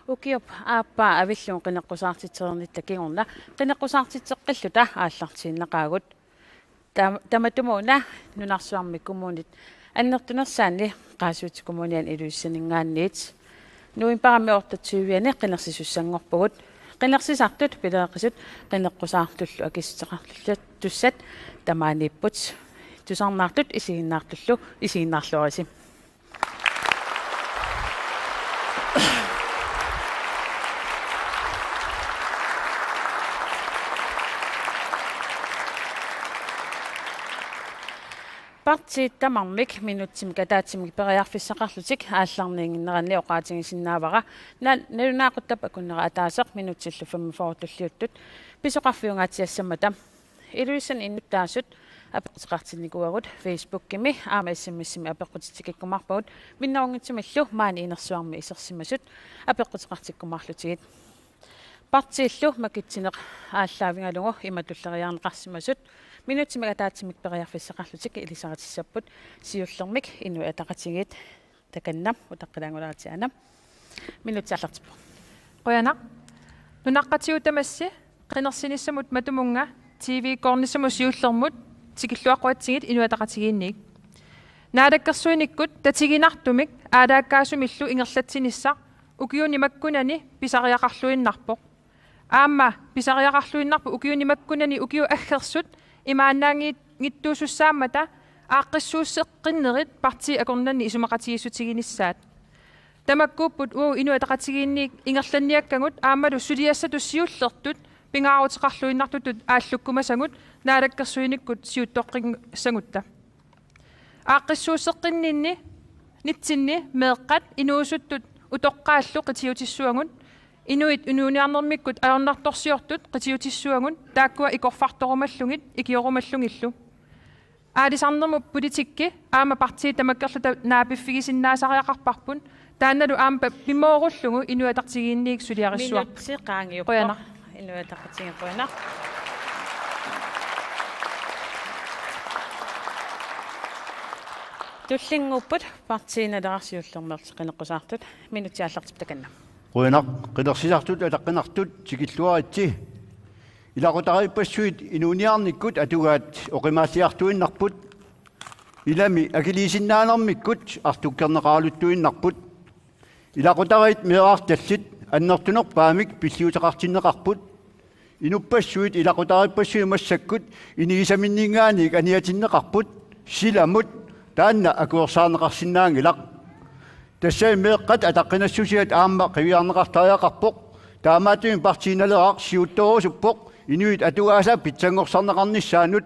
Ukiop aappa avillun qinaqqusaartitsernitta kingorna qinaqqusaartitseqqilluta aallartiinnaqaagut tamatumuuna nunarsuarmi kumuunit annertunersaanni qaasuutikumuunian iluissaningaanniit nuimparami ortatsuuviani qinersisussanngorpugut qinersisartut pileeqisut qineqqusaartullu akisseqarlullat tussat tamaaniipput tusarnaartut isiginnaartullu isiginnaarluarisi parti tamarmik minutsim kataatsimik periarfissaqarlutik aallarniinginneranni oqaatigisinnaavara nalunaaquttab akunnera ataaseq minutsillu 45 tulliuttut pisoqarfiungaatiassamata iluissan innuttaasut apequtiqartinikuagut facebookkimi aama issimissimi apequtitikikkumarpagut minnaungitsimillu maani inersuarmi isersimasut apequtiqartikkumarlutigit partiillu makitsineq ааllaavingalungu imatulleriarneqarsimasut minuutsimik ataatsimik periarfissaqarlutik ilisaratissapput siullermik inu ataqatigit takannam utaqqilangulaatianam minuutsiallartippu qoyanaq nunaqqatiutamassi qinersinissamut matumunga tv kornissamu siullermut tikilluaqquatsigit inu ataqatigiinniik naadakkersuinikkut tatiginartumik aadaakkaasumillu ingerlatsinissaq ukiunimakkunani pisariaqarluinnarpoq aamma pisariaqarluinnarpu ukiunimakkunani ukiu aggersut imaannaangiit ngittuusussaammata aaqqissuusseqqinnerit parti akornanni isumaqatigissutiginisaat tamakkuupput inu ataqatigiinniik ingerlanniakkangut aammalu suliassatu siullertut pingaarutiqarluinnartutut aallukkumasangut naadakkersuinikkut siuttoqqinngssangutta aaqqissuusseqqinninni nitsinni meeqqat inuusuttut utoqqaallu qitiutissuangun inuit unuuniarnermikkut ajornartorsiortut qitiutissuangun taakkua ikorfartorumallungit ikiorumallungillu aalisarnermu politikki aama partii tamakkerluta naapiffigisinnaasariaqarparpun taannalu aamba pimoorullugu inuatartigiinniik suliarissuar qoyana inuatartigiin qoyana tullingupput partiinaleraarsiullermerti qineqqusaartut minuutiaallartip takanna qoyanaq qinersisartut ataqqinartut tikilluaritsi ilaqutariippassuit inuuniarnikkut atugaat oqimaassiartuinnarput ilami akiliisinnaanermikkut artukkerneqaaluttuinnarput ilaqutarit meeraartallit annertunerpaamik pilliuteqartinneqarput inuppassuit ilaqutariippassui massakkut inigisaminniingaaniik aniatinneqarput silamut taanna akuersaarneqarsinnaangilaq тассай меэккат атаққинассусиат аама қивиарнеқартариақарпоқ таамаатуин партииналераақ сиутторусуппоқ инуит атугааса питсангорсарнеқарниссаанут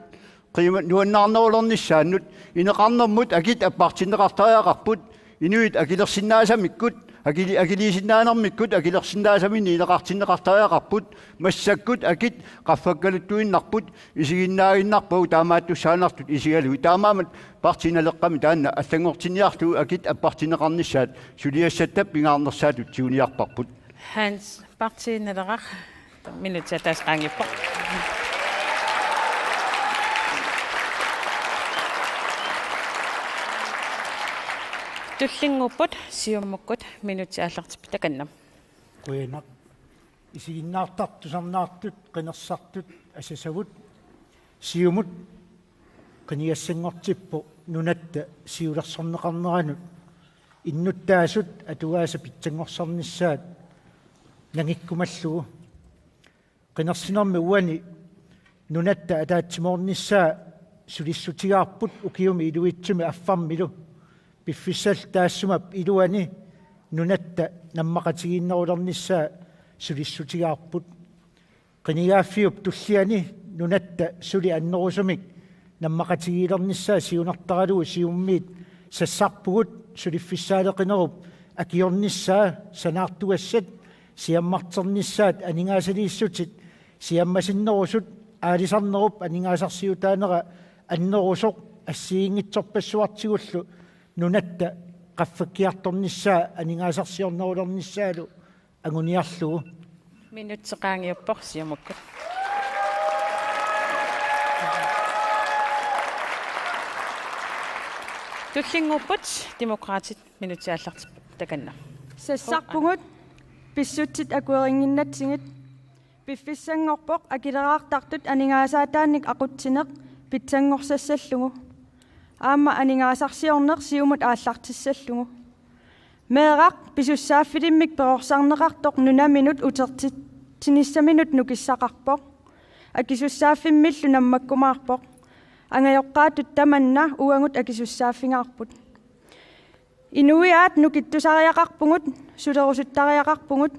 қима нуаннаарнерулерниссаанут инеқарнермут акит аппартинеқартариақарпут инуит акилерсиннаасамиккут акилисиннаанермиккут акилерсиннаасамини инеқартинеқартариақарпут массаккут акит qaffakkaluttuinnarput isiginnaaginnarpau taamaattussaanartut isigalu taamaamат партиналеққами таанна аллангортинниарлу акит аппартинеқарнissaat сулиассаттап пингаарнерсаатут сиуниарпарпут Hans partiinalerar minuutiataasqaangippoq tullingupput siummukkut minuutiaallartip takannam qoyanaq isiginnaartartusarnaartut qinersartut asasavut siumut qiniassangortippu nunatta siulersorneqarneranut innuttaasut atugaasa pitsangorsornissaat nangikkumallugu qinersinermi uani nunatta ataatsimornissaa sulissutigaarput ukiumi iluitsumi affarmilu piffissal taassumap iluani nunatta nammaqatigiinnerulernissaa sulissutigaarput qinigaaffiup tulliani nunatta suli annerusumik nammaqatigiilernissaa siunartaralugu siummiit sassarpugut suliffissaaleqinerup akiornissaa sanaartugassat siammarternissaat aningaasaliissutit siammasinnerusut aalisarnerup aningaasarsiutaanera annerusoq assiingitsorpassuartigullu nunatta qaffakkiartornissaa aningaasarsiornerulernissaalu anguniarlugu minuutseqaangiuppoq siumukkut tullingupput demokraatit minuutiaallartip takanna sassarpungut писсутсит акуерингиннатсигит пиффиссангорпоқ акилераартартут анингаасаатаанник aqutsineq питсангорсассаллугу аама анингаасарсиорнеқ сиумут ааллартиссаллугу меэрақ писуссааффилиммик перорсарнеқартоқ нунаминут утертиниссаминут нукиссақарпоқ акисуссааффиммиллу наммаккумаарпоқ ангайоққаатут таманна уангут акисуссааффингаарпут инуиаат нукиттусариақарпугут сулерусуттариақарпугут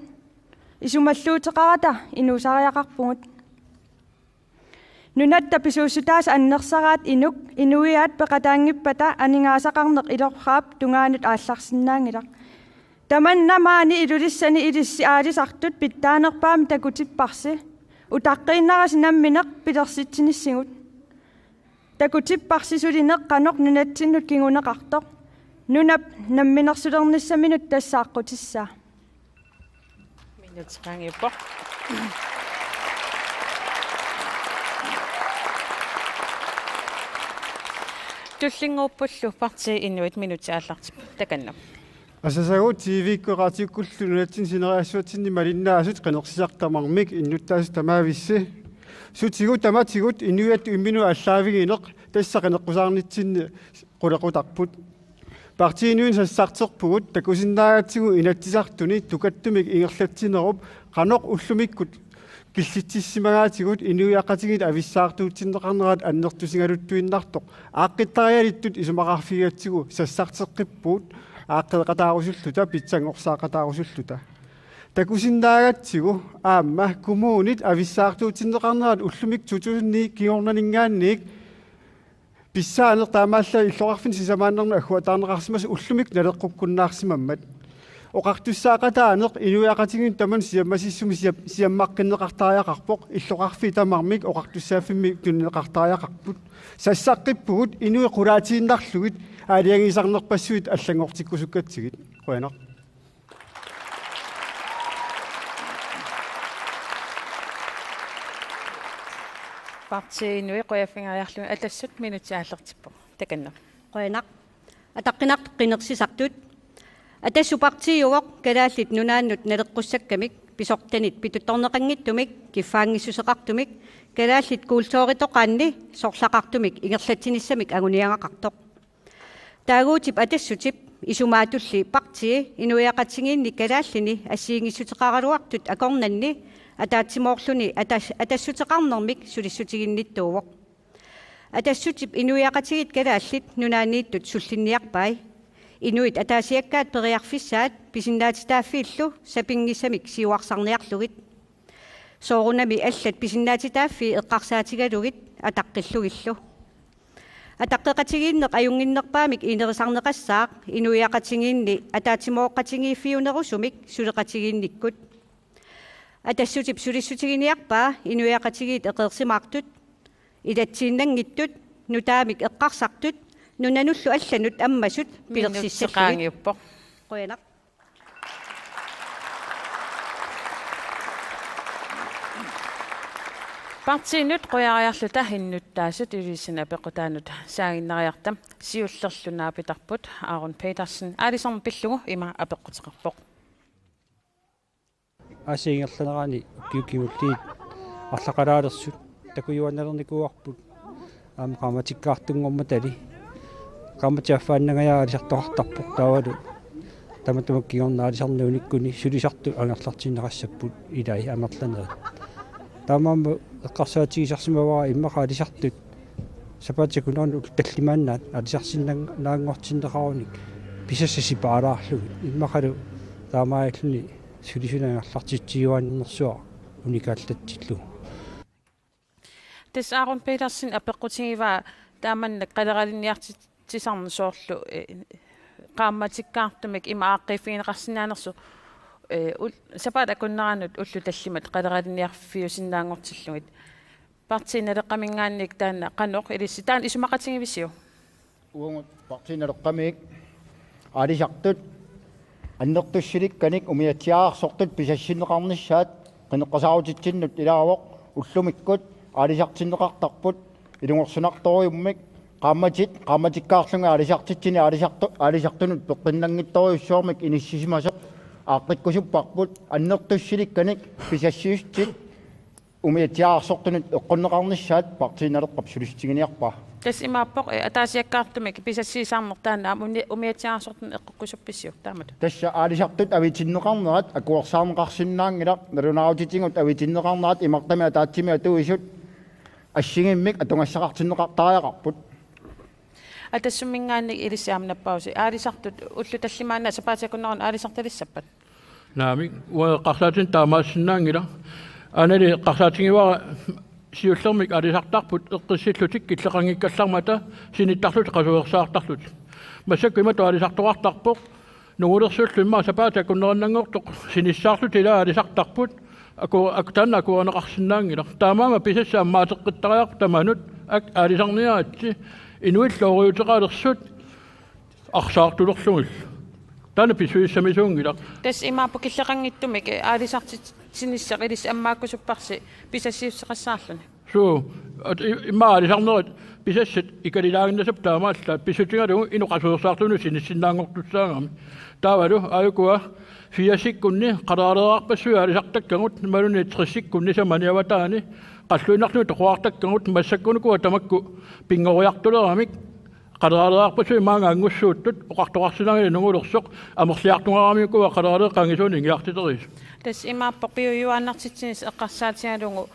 исумаллуутеқарата инуусариақарпугут нунатта писууссутаас аннерсараат инук инуиаат пеқатаангиппата анингаасақарнеқ илорраап тунгаанут аалларсинаангилақ таманнамаани илулиссани илисси аалисартут питтаанерпаами такутиппарси утаққииннарасинамминеқ пилерситсиниссигут такутиппарсисулинеқ қанеқ нунатсиннут кигунеқартоқ нунап намминерсулерниссаминут тассааққутиссаа минутсеқангиуппоқ туллингууппуллу парти иннуит минути ааллартип таканнам асасагу тивиккоqaatiukkullu нунатсин синериассуатсинни малиннаасут qenerсисартамармик иннуттаас тамаависси сутигу таматигут иннуиатту иммину аллаавигинеq тассақанеққусаарнитсинни qulaqutарпут партиинуин сассартерпугут такусиннаагатсигу инаттисартуни тукаттумик ингерлатсинеруп qanoq уллумиккут киллитсиссимагаатигут инуиаққатигит ависсаартуутсиннеқарнерат аннертусингалуттуиннартоқ ааққиттариалиттут исумақарфигатсигу сассартеққиппуут ааққеқатаарусуллута питсангорсаақатаарусуллута такусиннаагатсигу аама коммуунит ависсаартуутсиннеқарнерат уллумик тутусинни киорнанингаанник писсаанер таамаалла иллоқарфин сисамааннерну аггуатаарнеқарсимас уллумик налеққуккуннаарсимаммат оқартуссаақатаанеқ инуиақатигин таман сиаммасиссуми сиаммаққиннеқартариақарпоқ иллоқарфи тамармик оқартуссааффимми туннеқартариақарпут сассаққиппугут инуи қулаатииннарлугит аалиангисарнерпассуит аллангортиккусуккатсигит қуянақ парти инуи қуяффингариарлуни атассут минути ааллартиппоқ таканнам qoinaq ataqqinnaq qinnersisartut атассупартиуоқ калааллит нунааннут налеққуссаккамик писортанит питутторнеқангиттумик киффаангиссусеқартумик калааллит куулсооритоқаанни сорлақартумик ингерлатсиниссамик агуниангақартоқ таагуутип атассутип исумаатулли партии инуиақатсигиинни калааллини ассиингиссутеқаралуартут акорнанни атаатсимоорлуни атассутеқарнермик сулиссутигинниттуувоқ атассутип инуиақатигит калааллит нунаанииттут суллинниарпай инуит атаасиаккаат периарфиссаат писиннаатитааффииллу сапингиссамик сиуарсарниарлугит соорунами аллат писиннаатитааффи эққарсаатигалугит атаққиллугиллу атаққеқатигииннеқ аюнгиннерпаамик инерисарнеқассаақ инуиақатигиинни атаатимооққатигииффиунерусумик сулеқатигиинниккут атассутип сулиссутигиниарпаа инуиақатигиит эқерсимаартут илатсииннангиттут нутаамик эққарсартут нунануллу алланут аммасут пилерсиссақангиуппоқ qoyanaq партиинут қуяариарлута хиннуттаасут илисина пеқутаанут саагиннариартам сиуллерлунаа питарпут Aaron Petersen аалисорм пиллугу има апеққутеқарпоқ асиингерланерани киукиуллиит арлақалаалерсут такуйуаннерникуарпут аама qamatiqqaartunngorma tali qamatiaffaannagayaalisartoqartarpoq taavalu таматумаккигорнаалисарнууниккуни сулисарту ангерлартиннерассаппут илай амерланерит таамаама эққарсаатигисарсимавара иммақаалисартут сапаатикунерну таллимааннаат алисарсиннаангортиннеқаруник писассасипаалаарлугит иммақалу таамааллуни сулисунангерлартитсигуаннерсуа уникааллатсиллу тас Aaron Petersen апеққутигива тааманна қалералинниартисарне соорлу qaammatikkaartumik imaaqqiffiineqarsinaanersu сапаат акуннеранут уллу таллимат қалералинниарфиусиннаангортиллугит партиинналеққамингаанник таана қаноқ илисси таан исумақатигивисиу уангут партиинналеққамик алисартут аннертуссилик каник умиатсиаарсортут писассиннеқарниссаат қинеққасаарутитсиннут илаавоқ уллумиккут алисартиннеқартарпут илунгорсунарториуммик qammatikkaarlunga alisartitsini alisartunut peqqinnangittoriussuarmik inissisimasa ааққиккусуппарпут аннертуссиликканик писассиустит умиатиаарсортунут эққуннеқарниссаат партииналеққап сулистигиниарпаа тас имааппоқ атаасиаккаартумик писассиисаарнертаана умиатиаарсортун эққуккусупписсиу таамат тасса аалисартут авитиннеқарнерат акуарсаарнеқарсинаангилар нерунааутитингут авитиннеқарнерат имартами атаатсими атуисут ассигиммик атунгассақартиннеқартариақарпут атассуммингаанник илиссаамнаппауси аалисартут уллу таллимаана сапаатиакуннеран аалисарталиссаппат наами уаққарлаатин таамаассинаангила анали қарсаатингивара сиуллермик алисартарпут эққиссиллутик киллеқангиккаллармата синиттарлут қасуерсаартарлут массаккима туалисартуартарпоқ нугулерсууллумма сапаатиакуннерannангортоқ синиссаарлут ила алисартарпут акутанна акуанеқарсинаангила таамаама писассааммаатеққиттариақ таманут ак алисарниаатси инуиллоориутеқалерсут арсаартулерлугил тана писуиссамисуунгила тас имааппо киллеқангиттумик аалисартит синиссақилис аммааккусуппарси писассиуссеқассаарлуни суу имаалисарнерит писассат икалилаагиннасап таамааллаат писсутингалугу инуқасуерсаарлуну синиссиннаангортуссаагами таавалу аюкуа фиасиккунни қалаалераарпассуи алисартаккагут малуни триссиккунни саманиаватаани қаллуинарлуи тоқуартаккагут массаккунукуа тамакку пингориартулерамик қалаалераарпассуи маангаангуссууттут оқартоқарсинагили нугулерсоқ амерлиартунгарамикуа қалаалеқангисуни ингиартитерис тас имааппо пиуюааннартитсинис эққарсаатигалугу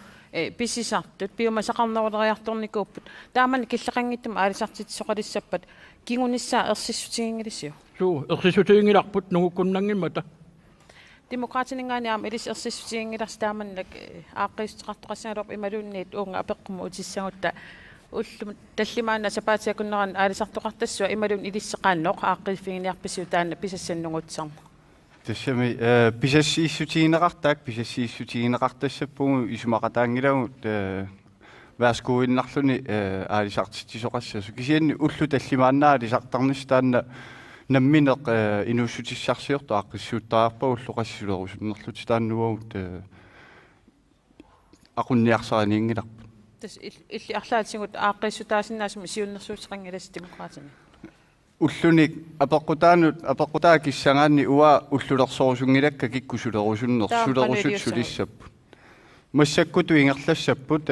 писисартут пиумасақарнерулериарторникууппут таамани киллеқангиттум аалисартит соқалиссаппат кигунissaa ерсиссутигингилиссиу суу ерсиссутигингиларпут нугуккуннангиммата демократинингаани илис ерсиссутигингиларс тааманнак ааққиустеқартоқассаалуоқ ималуунниит уунга апеққуму утиссагутта уллум таллимаана сапаатиакуннеран аалисартоқартассуа ималуун илиссеқаанноқ ааққиффигиниарписиу таанна писассаннугутсарма тассами писассииссутигинеқартаак писассииссутигинеқартассаппугу исумақатаангилагут васкуиннарлуни аалисартитсоқассасу кисианни уллу таллимааннаа алисартарнис таанна намминеқ инуссутиссарсиорто аққиссууттаарпа уллоқассулерусуннерлути тааннуагут aqunniarsaaniingilарпут тас илли арлаатсигут ааққиссутаасиннаасуми сиуннэрсуутеқангилас демократини уллуник апеққутаа киссангаанни уа уллулерсорусунгилакка киккусулерусуннер сулиссаппут массаккуту ингерлассаппут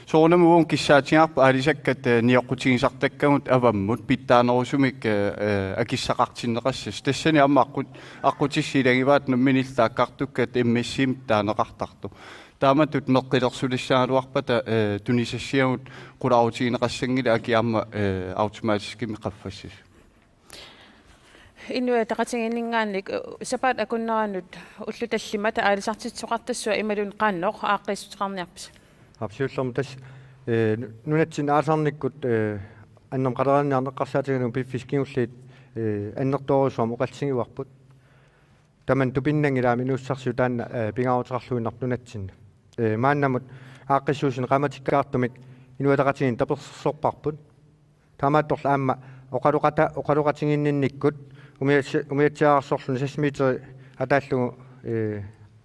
соорнамуун киссаатингаарпа алисаккат ниоққутигисартаккагут аваммут питтаанерусумик акиссақартиннеқассас тассани амма аққутиссилагиваат намминиллааккартуккат эммиссим таанеқартарту тааматут меққилерсулиссааруарпата тунисассиагут қулаутигинеқассангила аки амма автоматическими қаффассис инуа тақатингиннгаанник сапаат акуннеранут уллу таллимата аалисартитсоқартассуа ималун қаанноқ ааққиссутеқарниарпис абсолютно тас нунатсин аасарниккут аннам қалераанниарнеққарсаатигану пиффискингуллиит аннерторусуам оқалсигиварпут таман тупиннангилаами нууссарсу таанна пингаарутеқарлуиннартунатсинна мааннамут ааққиссуусин qamatikkаартумик инуатақатигин таперсорпарпут таамаатторла аама оқалуқатигиннинниккут умиатсиаарсорлун сасмитери атааллугу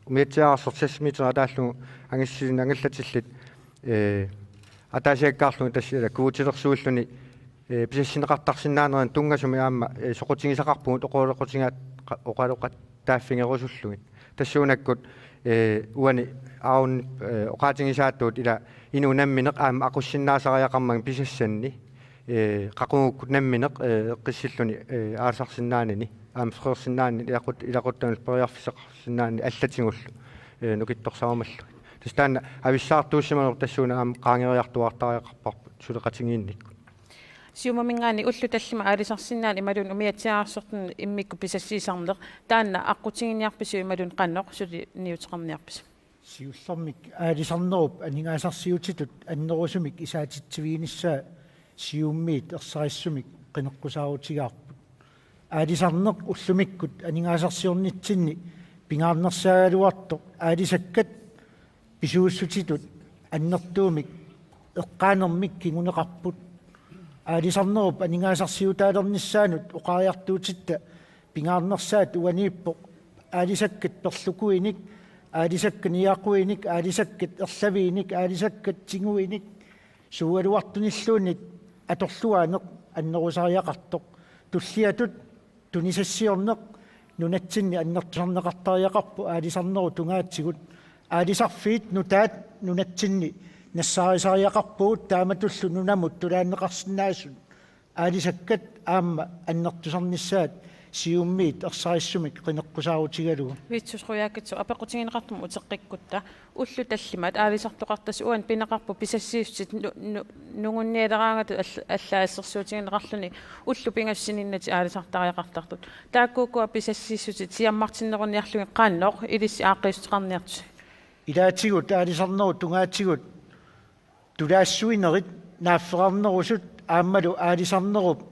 умиатсиаарсор сасмитери атааллугу ангиссин ангаллатиллит атаасиаккаарлугу тассила куутилерсууллуни писассинеқартарсинаанеран тунгасуми аама соқутигисақарпугут оқалуқаттааффингерусуллугит тассуунаккут уани аун оқаатингисааттуут ила инунамминеқ аама ақуссиннаасариақарман писассанни qaqungukut nammineq eqqissilluni aasarsinnaanini aamsqeersinnaanni ilaquttanus periarfisaqarsinnaanni allatingullu nukittorsaamallu tastaanna avissaartuussimanor tassuuna aam qaangeriartuartariaqarparput suleqatingiinnikku сиумамингаани уллу таллима аалисарсиннаан ималун умиатсиаарсортун иммикку писассиисарнеқ таанна аққутигиниарпису ималун қанноқ сули ниутеқарниарпис сиуллэрмик аалисарнеруп анингаасарсиутитут аннерусумик исаатитсивииниссаа сиуммиит ерсариссумик qinеққусаарутигаарпут аалисарнеқ уллумиккут анингаасарсиорнитсинни пингаарнерсаагалуарто аалисаккат писууссутитут аннертуумик эққаанермик кигунеқарпут аалисарнеруп анингаасарсиутаалерниссаанут оқариартуутитта пингаарнерсаат уанииппоқ аалисаккат перлукуиник аалисакка ниақуиник аалисаккат ерлавииник аалисаккат тигуиник суалуартуниллуунит аторлуаанеқ аннерусариақартоқ туллиатут тунисассиорнеқ нунатсинни аннертусарнеқартариақарпу аалисарнеру тунгаатсигут аалисарфиит нутаат нунатсинни нассаарисариақарпуут тааматуллу нунамут тулааннеқарсинаассут аалисаккат аама аннертусарниссаат сиуммиит ерсариссумик қинеққусаарутигалугу витсусруяакитсу апеқутигинеқартум утеққиккутта уллу таллимат аалисартоқартас уан пинеқарпу писассиуссит нугунниалераангату аллаассерсуутигинеқарлуни уллу пингассининнати аалисартариақартартут тааккуукуа писассииссутит сиаммартиннеқунниарлуги qaannoq илисси ааққиустеқарниарту илаатигут аалисарнеру тунгаатигут тулаассуинерит нааффеқарнерусут ааммалу аалисарнеруп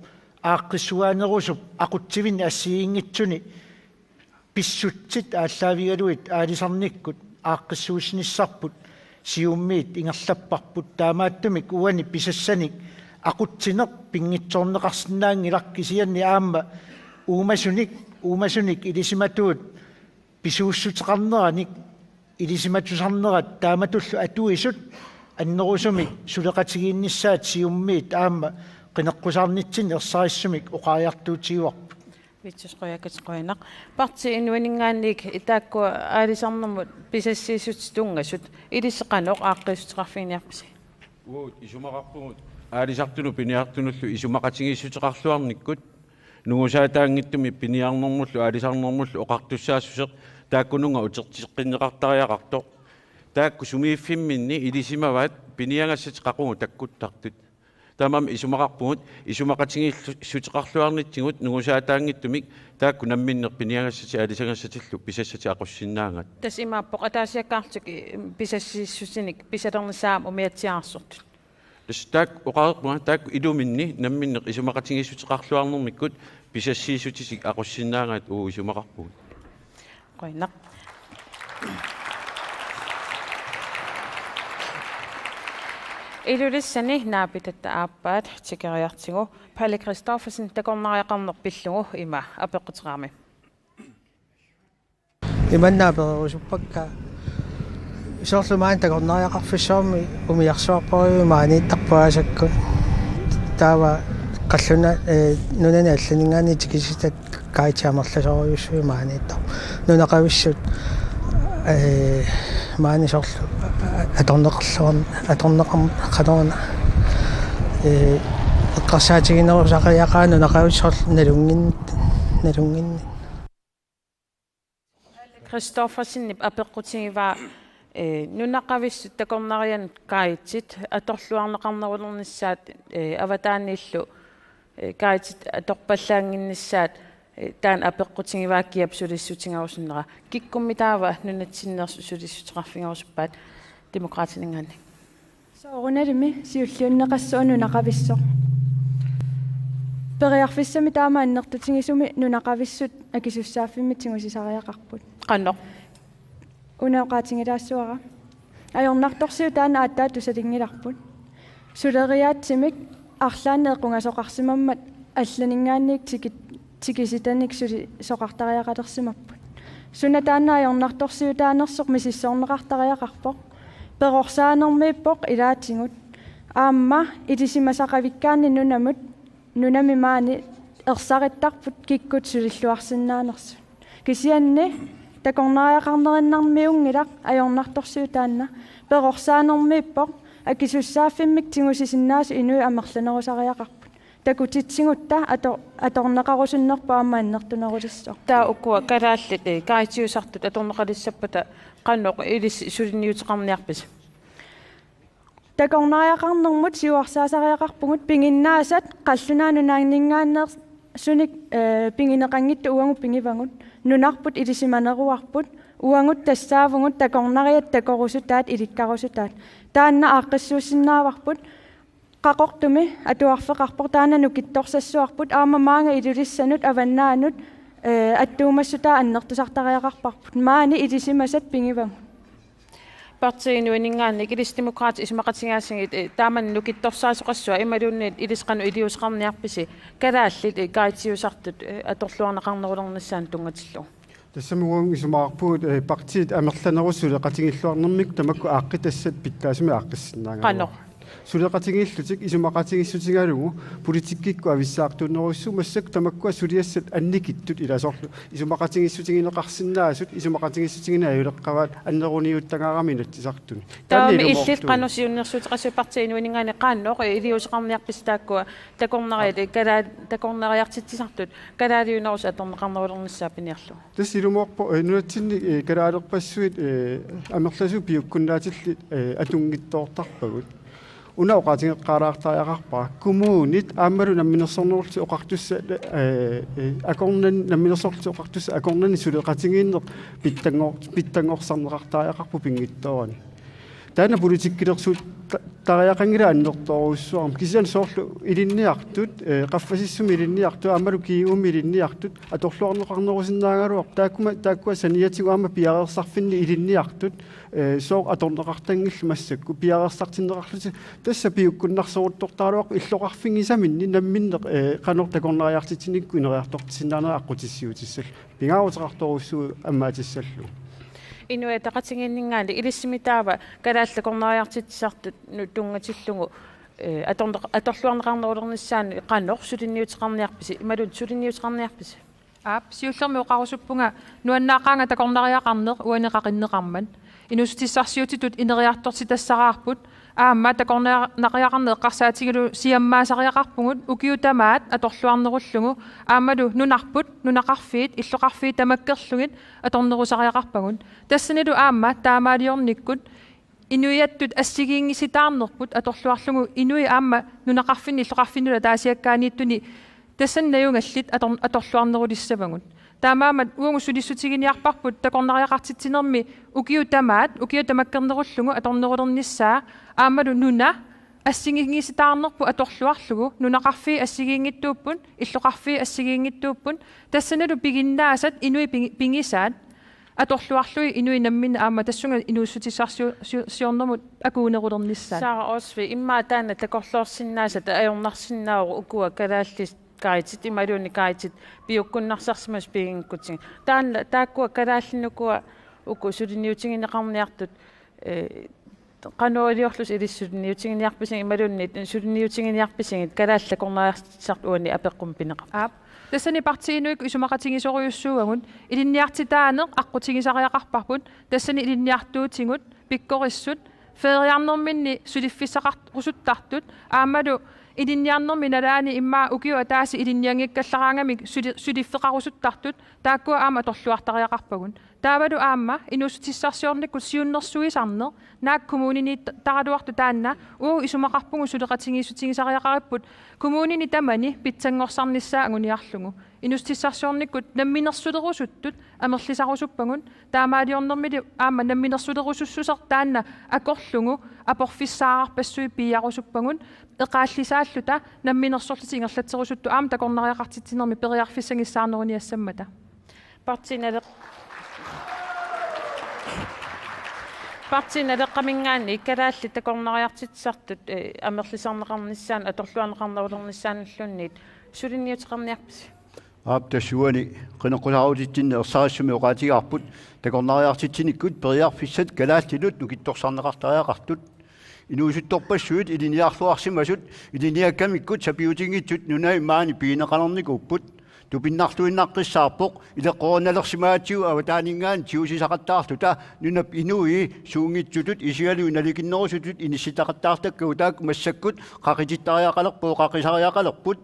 ааққиссуаанерусуп ақутсивин ассиингитсуни писсутсит ааллаавигалуит аалисарниккут ааққиссуусниссарпут сиуммиит ингерлаппарпут таамааттумик уани писассаник ақутсинеқ пингитсоорнеқарсинаангиларкисианни аама уумасуник илисиматуут писууссутеқарнераник илисиматусарнерат тааматуллу атуисут аннерусумик сулеқатигиинниссаат сиуммиит аама qinaqqusaarnitsin ersaarissumik uqaariartuutiuarpu витсусруяакатеқуинақ парти инуанингаанник итааккуа аалисарнэрмут писассииссут тунгассут илиссеқаноқ ааққиустеқарфигиниарписи уут исумақарпугут аалисартуну пиниартунуллу исумақатигииссутеқарлуарниккут нугусаатаангиттуми пиниарнэрмуллу аалисарнэрмуллу оқартуссаассусеқ тааккунунга утертиққиннеқартариақарто таакку сумииффимминни илисимаваат пиниангассат қақугу таккуттартут тамам исумақарпугут исумақатигииссутеқарлуарнитсигут нугусаатаангиттумик таакку намминнер пиниангассати аалисангассатиллу писассати ақуссиннаангат тас имааппоқ атаасиаккаартик писассииссусиник писалернissaам умиатсиаарсортут тас таак оқаарпуга таакку илуминни намминнер исумақатигииссутеқарлуарнэрмиккут писассииссутисик ақуссиннаангат уу исумақарпугут қойнақ илулиссани наапитатта ааппаат тикериартигу Пале Кристоферсен такорнариақарнер пиллугу има апеққутеқарми иманнааперерусуппакка соорлумаан такорнариақарфиссаарми умиарсуарпариумаани тарпаасакку таава қаллуна нунана алланингаани тикиситат каитиамерласориуссуимаанииттар нунақависсут маани соорлу аторнеқарлуарн аторнеқарна эққарсаатигинерусақариақаану нақависсорл налунгинни Кристоферсиннип апеққутигиваа нунақависсут такорнариан каитсит аторлуарнеқарнерулернissaат аватаанииллу каитсит аторпаллаангиннissaат таан апеққутигивааккиап сулиссутингаарусиннера киккумми таава нунатсиннерсу сулиссутеқарфингаарусуппаат демократинингаани сооруналими сиуллиуннеқассуану нақависсо периарфиссами таама аннертутингисуми нунақависсут акисуссааффиммитсигусисариақарпут қанноқ унаоқаатингилаассуара аёрнарторсиу таана аттаа тусалингиларпут сулериаатсимик арлаанеэқунгасоқарсимаммат алланингаанник тикиситаник сули соқартариақалерсимаппут суна таана аёрнарторсиу таанерсоқ мисиссоорнеқартариақарпоқ перорсаанермииппоқ илаатингут аамма илисимасақавиккаани нунами маани ерсариттарпут киккут сулиллуарсинаанерсу кисианни такорнариақарнериннармиунгилақ аёрнарторсиу таанна перорсаанермииппоқ акисуссааффиммик тигусисиннаасу инуи амерланерусариақарпут такутитсигутта аторнеқарусиннерпа аамааннертунерулиссо таа уккуа калааллит каитиусартут аторнеқалиссаппата qannoq ilis sulinniuteqarniarpis такорнариақарнермут сиуарсаасариақарпугут пингиннаасат қаллунаанунаангингааннер суник пингинеқангитту уангу пингивангут нунарпут илисиманеруарпут уангут тассаавугут такорнариат такорусутаат иликкарусутаат таанна ааққиссуусиннааварпут qaqortumi atuarfeqarpor taana nukittorсассуарпут аама маанга илулиссанут аваннаанут аттуумассута аннертусартариақарпарпут маани илисимасат пингивам партиинуинингаанник илисдемокраат исмақатингаассагит тааман нукитторсаасоқассуа ималуунниит илисқану илиусеқарниарписи калааллит каитиусартут аторлуарнеқарнерулернissaан тунгатиллу тассамугун исумаарпуут партиит амерланерусуле қатингиллуарнэрмик тамакку ааққитассат питтаасими ааққиссиннаага qannoq сулеқатингиллутик исумақатингиссутингалугу политиккикку ависсаартуннеруссу массак тамаккуа сулиассат анникиттут иласорлу исумақатингиссутингинеқарсинаасут исумақатингиссутингина аюлеққаваат аннеруниуттангаараминат тисартуни таами иллит канусиуннерсутеқассупартиинуинингаани qaannoq илиусеқарниарпис тааккуа такорнериали калаа такорнериартитсисартут калаалиунерус аторнеқарнерулернissaа пиниарлу тассилумоорпо нуатсинни калаалерпассуит амерласу пиуккуннаатилли атунгиттоортарпагут унаоqaatigeqqaalaartariaqarpaa kommunit aammalu namminersornerulti oqartussa akornan namminersorlti oqartussa akornani suleqatingiinner pittangorсарнеqartariaqarpu pingittorani таана политиккилерсуут тариақангила аннерторуссуарам кисиан соорлу илинниартут qaffasissumi илинниарту аамалу киуми илинниартут аторлуарнеқарнерусиннаагалуар тааккуа саниатигу аама пиареерсарфинни илинниартут соо аторнеқартангилл массакку пиареерсартиннеқарлути тасса пиуккуннарсоруттортаалуақ иллоқарфингисаминни намминнеқ қанор такорнериартитсиникку инериартортисиннаанера аққутиссиутиссал пингааутеқарторуссуу аммаатиссаллу инуэ тақатингиннгаали илиссимитаава калааллакорнариартитсартут нутунгатиллугу аторлуарнеқарнерулернissaани qaannoq сулинниутеқарниарписи ималун сулинниутеқарниарписи сиуллерми оқарусуппунга нуаннаақаанга такорнариақарнеқ уанеқақиннеқарман инустиссарсиутитут инериарторти тассараарпут аама такорнариақарнеқ қарсаатигилу сиаммаасариақарпугут укиутамаат аторлуарнеруллугу аамалу нунарпут нунақарфиит иллоқарфиит тамаккерлугит аторнерусариақарпагун тассанилу аама таамаалиорниккут инуиаттут ассигиингиситаарнерпут аторлуарлугу инуи аама нунақарфинни иллоқарфиннула таасиаккаанииттуни тассаннаюнгаллит аторлуарнерулиссавагун таамаамат уунгу сулиссутигиниарпарпут такорнариақартитсинерми укиутамаккернеруллугу аторнерулернissaа аамалу нуна ассигингиситаарнерпу аторлуарлугу нунақарфи ассигиингиттууппун иллоқарфи ассигиингиттууппун тассаналу пигиннаасат инуи пингисаат аторлуарлуи инуи наммина аама тассунга инуussутиссарсиорнермут акуунерулернissaат сара осви имма таана такорлуорсиннаасат аёрнарсиннааву укуа калааллис каитит ималуни каитит пиуккуннарсарсимас пигингкутин таанна тааккуа калааллинукуа уку сулиниутингинеқарниартут qanualiorlus ilissuliniutigiниarpising imalunni suliniutigiниarpisingit kalaallakорнариартитсарт уани апеққум пинеқар тассани партиинуик исумақатигисориуссуугагун илинниартитаанеқ аққутигисариақарпарпут тассани илинниартуутингут пиккориссут фериарнерминни сулиффисақарт русуттартут аамалу илинниарнерми налаани иммаа укиуа тааси илинниангиккаллараангамик сулиффеқарусуттартут тааккуа аама торлуартариақарпагун таавалу аама инуссутиссарсиорниккут сиуннэрсуисарнер наак коммунини тарадуарту таанна уу исумақарпугу сулеқатингиссутигисариақариппут коммунини тамани питсангорсарнissaа агуниарлугу инуссутиссарсиорниккут намминерсулерусуттут амерлисарусуппагун таамаалиорнермили аама намминерсулерусуссусер таанна акорлугу апорфиссаарпассуи пиярусуппагун эқааллисааллута намминерсорлути ингерлатсерусутту аама такорнариақартитсинерми периарфиссангиссаарнеруниассаммата партиналеққамингаани иккалаалли такорнариартитсартут амерлисарнеқарнissaан аторлуанеқарнерулернissaanллунниит сулинниутеқарниарписи аптасуани қинеққулааутитсинне ерсаассуми оqaатигарпут такорнариартитсиниккут периарфиссат калааллилут нукитторсарнеқартариақартут инуусутторпассуит илиниарлуарсимасут илиниаккамиккут сапиутингитсут нунай маани пиинеқалерникуппут тупиннартуиннаққиссаарпоқ илеққорналерсимаатиу аватаанингаан тиусисақаттаартута нунап инуи суунгитсутут исигалу наликиннерусутут инисситақаттаартаккау таак массаккут қақититтариақалерпоо қақисариақалерпут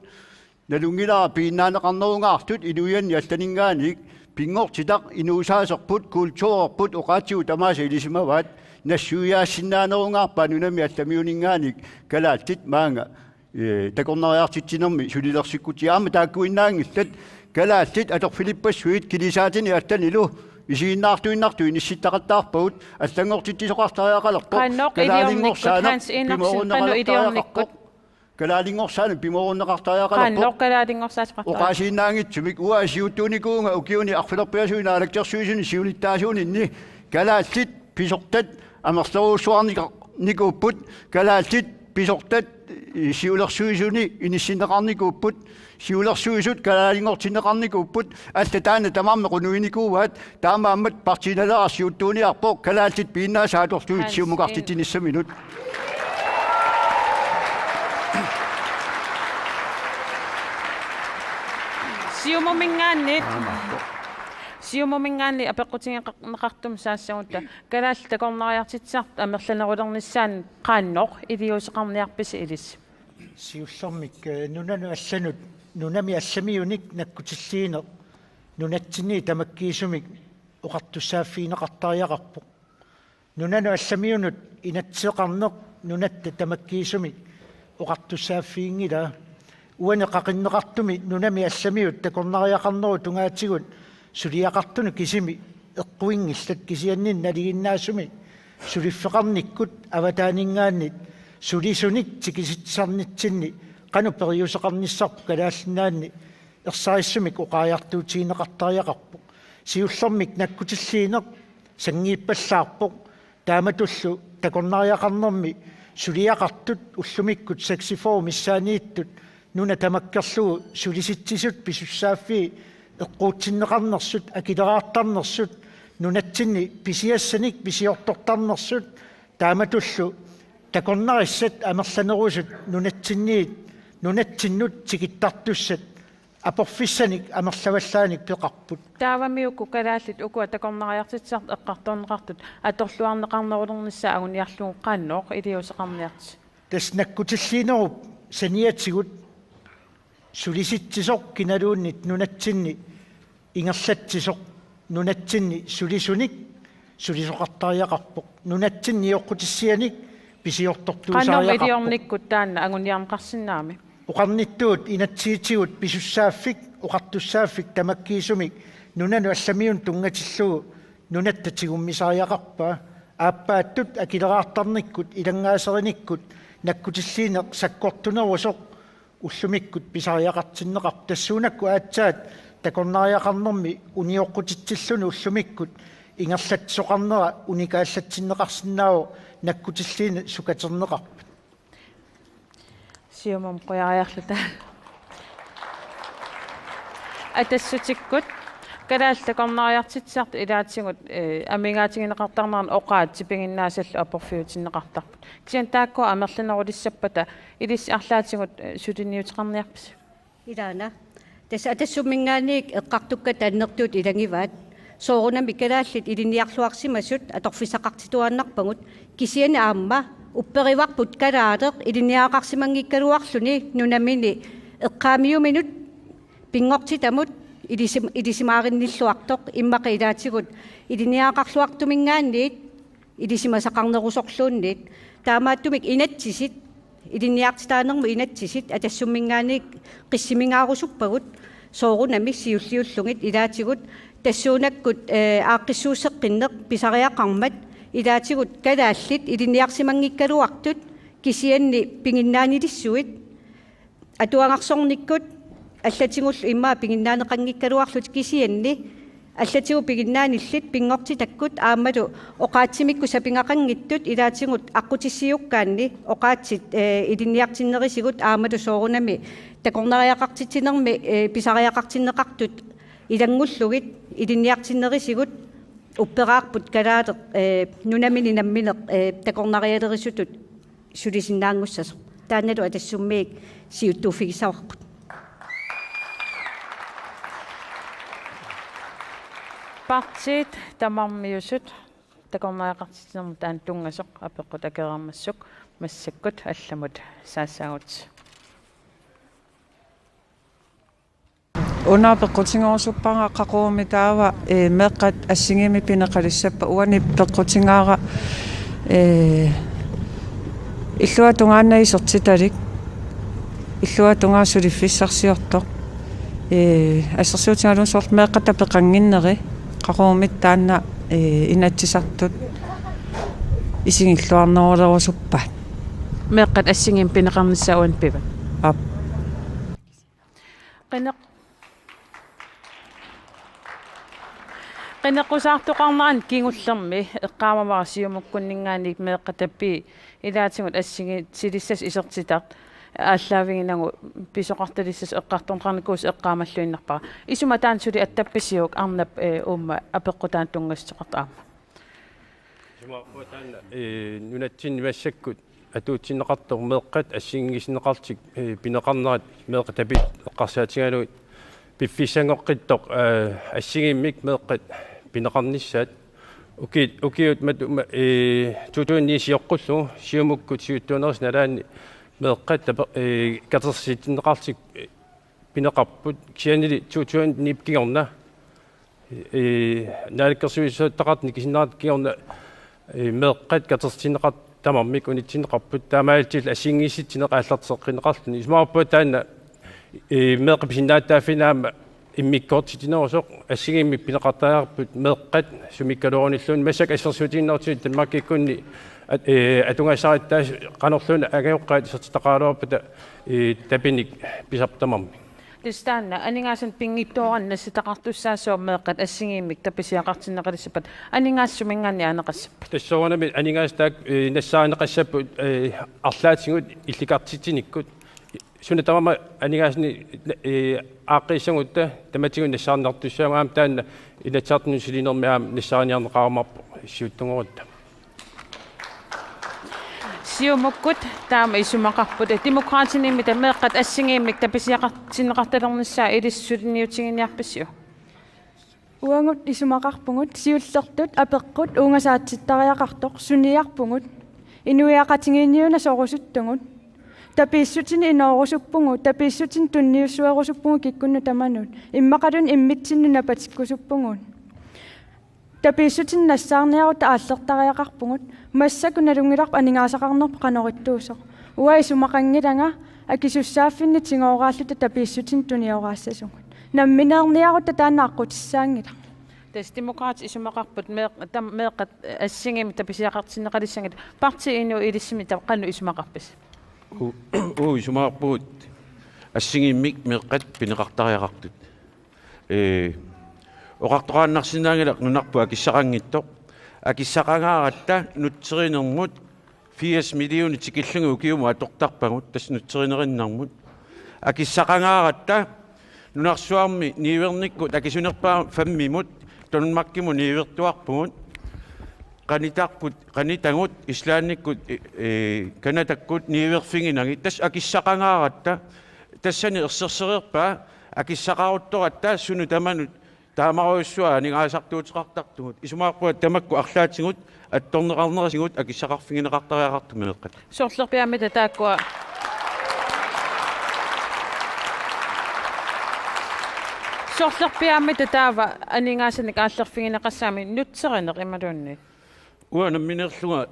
налунгилаа пииннаанеқарнерунгаартут инуианни алланингааник пингортитақ инуусаасерпут культуурерпут оqaатиу тамааса илисимаваат нассуяассиннаанерунгаарпаа нунами алламиунингааник калааттит маанга такорнариартитсинерми сулилерсиккутиаама тааккуиннаангиллат калааллит аторфилиппассуит килисаатини аттанилу исииннаартуиннарту инисситтақаттаарпагут аллангортитсисоқартариақалерпо калаалингорсаана пиморуннеқартариақалерпо оqaасииннаангитсумик уаасиуттууникуунга укиуни арфилерпиасуинаалактерсуисуни сиулиттаасуунинни калааллит писортат амерлеруусуарникуппут калааллит писортат сиулерсуисуни иниссинеқарникууппут сиулерсуисут калаалингортинеқарникууппут алла таана тамарме қунуиникууваат таамааммат партиналерарсиуттууниарпо калааллит пииннаасааторлуит сиумукартитиниссаминут Siumumingaanni apeqqutigiqartum saassagutta kalaall takornariartitsart amerlanerulernissaan qaannoq iliuseqarniarpisi ilis. Siullermik nunanu allanut nunami allamiunik nakkutilliineq nunatsinni tamakkiisumik oqartussaaffiineqartariaqarpu. Nunanu allamiunut inatsiqarneq nunatta tamakkiisumik oqartussaaffiingila uane qaqinneqartumi nunami allamiut takornariaqarneru tungaatigut suliaqartunu kisimi eqquingillat kisiannin naliginnaasumi suliffeqarnikkut avataaningaannit sulisunik tikisitsarnitsinni qanu periuseqarnissarpu kalaallinnaanni ersaarissumik oqaajartuutiineqartariaqarpu siullermik nakkutilliineq sangiippallaarpoq taamatullu takornariaqarnermi suliaqartut ullumikkut saxophone missaaniittut nuna tamakkerlugu sulisitsisut pisussaaffii eqquutsinneqarnersut akileraartarnersut nunatsinni pisiassanik pisiortortarnersut taamatullu takornarissat amerlanerusut nunatsinnut tikittartussat aporfissanik amerlavallaanik peqarput taavamiukku kalaallit ukua takornariartitsart eqqartorneqartut atorluarneqarnerulernissa aguniarlugu qaannoq iliuseqarniarti tasnakkutilliinerup saniatsigut sulisittisoq kinaluunnit nunatsinni ingerlatsisoq nunatsinni sulisunik sulisoqartariaqarpoq nunatsinni ioqqutissianik pisiortortuusaariaqarpoq qaannoq iliornikkut taanna aguniarneqarsinnaami oqarnittuut inatsiitigut pisussaaffik oqartussaaffik tamakkiisumik nunanu allamiun tungatillugu nunattatigummisaariaqarpaa aappaattut akileraartarnikkut ilangaaserinikkut nakkutilliineq sakkortunerusoq ullumikkut pisaariaqartinneqarp tassuunakku aatsaat takornariaqarnermi unioqqutitsilluni ullumikkut ingerlatsoqarnera unikaallatsinneqarsinnaaru nakkutilliine sukaterneqarp siumum qoyariarluta atassutikkut kalaallakornariartitsart ilaatigut amigaatigинеқартарнарн оqaat сипингиннаасаллу апорфиутиннеқартарпут кисиан тааккуа амерланерулиссаппата илис арлаатигут сулинниутеқарниарпис илаана тас атассуммингаанник эққартукка тааннертуут илангиваат соорунами калааллит илинниарлуарсимасут аторфисақартитуаннарпагут кисиани аама уппериварпут калаатеқ илинниаақарсимангиккалуарлуни нунамини эққаамиуминут пингортитамут идисимааринниллуартоқ иммақа илаатигут илинниаақарлуартумингаанниит идисимасақарнерусорлуунниит таамааттумик инатсисит илинниартитаанерму инатсисит атассуммингаанник қиссимингаарусуппагут соорунами сиуллиуллугит илаатигут тассуунаккут ааққиссуусеққиннеқ писариақармат илаатигут калааллит илинниарсимангиккалуартут кисианни пингиннаанилиссуит атуангарсорниккут аллатигуллу иммаа пингиннаанеқангиккалуарлут кисианни аллатигу пигиннааниллит пингорти таккут аамалу оqaатсимикку сапингақангиттут илаатигут аққутиссиуккаанни оqaатсит илинниартиннерисигут аамалу соорунами такорнариақартитинерми писариақартиннеқартут илангуллугит илинниартиннерисигут уппераарпут калаатеқ нунамини намминеқ такорнариалерисутут сулисиннаангуссасо тааналу атассуммиик сиуттууфигисаварпут партиит тамармиусут такорнариақартитинерму таан тунгасоқ апеққут акераамассук массаккут алламут саассаагут унаапеққутингорусуппарга қақуumi таава меққат ассигими пинеқалиссаппа уани пеққутингаара иллуа тунгааннаисертиталик иллуа тунгаасулиффиссарсиортоқ ассерсуутингалун соорт меққата пеқангиннери қақуумит таанна инатсисартут исигиллуарнерулерусуппаат меққат ассигим пинеқарниссауан пива ап qinneqqusaartuqarnaran kingullermi eqqaamamaarsiumukkunningaannik meeqqatappi ilaatigut assigi silissas isertitaq ааллаавигинагу писоқарталиссас эққарторнеқарникуус эққаамаллуиннарпара исума таансули аттапписиук арнап уумма апеққутаан тунгастеқартаама исума уатаанна нунатсинни массаккут атуутсиннеқартор меэққат ассингисиннеқартик пинеқарнерат меэқатапит эққарсаатигалуит пиффисангоққиттоқ ассигиммик меэққат пинеқарниссаат укиут мату тутуунни сиоққуллу сиумуккут сиуттуунерс налаани меэққат катерситиннеқартик пинеқарпут кианили тутуун нипкигорна наликкерсуисуаттақарт кисиннаат кигорна меэққат катерситиннеқарт тамармик унитсинеқарпут таамаалтил ассингисситсинеқааллартеққинеқарлуни исмаарпут таана меэққи писиннааттаафинаама иммиккоортитинерусоқ ассигимми пинеқартаарпут меэққат сумиккалуорниллуун массак ассерсуутиннертит таммаккиккунни атунгасариттаа канерлуун агеоққаат сертитақаалуарпата тапиник писартамарми Listanna aningasan pingittoranna sitaqartussaassuar meeqqat assingimik tapisiaqartinneqalissapat aningaassumingaanni aaneqassappat тассоорнами анингааstaak нассаанеқассаппут арлаатингут илликартитиниккут суна тамама анигаасни ааққиссангутта таматигун нассаарнартуссаамаам таанна илатсаартну силинермиаам нассааниарнеқармарпу сиуттунгорутта Siumukkut taama isumaqarput demokraatinimmi tameeqqat assingimik tapisiaqartinneqartalernissaa ilissuliniutinginiarpissiu Uangut isumaqarpungut siullertut apeqqut uungasaatsittariaqartoq suniarpungut inuiaqatingiinniuna sorusuttungut tapiissutini inoorusuppungu tapiissutin tunniussuerusuppungu kikkunnu tamanut immaqalun immitsinnu napatikkusuppungut tapiissutin nassaarniarut aallertariaqarpungut массакуналунгиларп анингаасақарнерп каноритtuusoq уа исумақангиланга акисуссааффинни тигооraallута тапииссутин туниораассасугут намминеерниарутта тааннааққутиссаангила тас демократ исумақарпут меэққат ассингими таписиақартиннеқалиссангит парти ину илиссими таққанну исумақарпис исумақарпут ассингиммик меэққат пинеқартариақартут оқарторааннарсинаангилақ нунарпу акиссақангиттоқ акиссақангааратта нутсеринермут 80 миллион тикиллугу киуму атортарпагут тас нутсеринериннармут акиссақангааратта нунарсуарми ниверниккут акисунерпаа фаммимут тонмаккиму нивертуарпугут канитангут ислаанниккут канатаккут ниверфингинаги тас акиссақангааратта тассани ерсерсерерпаа акиссақарутторатта суну таманут таамаруйссуа нигаасартуутеқартартугут исумааққуат тамакку арлаатсигут атторнеқарнерасигут акиссақарфингинеқартариақарту меэққат сорлерпиамита тааккуа сорлерпиамита таава анигаасаник ааллерфингинеқассаами нутсеринеқ ималуунни уа намминерлуга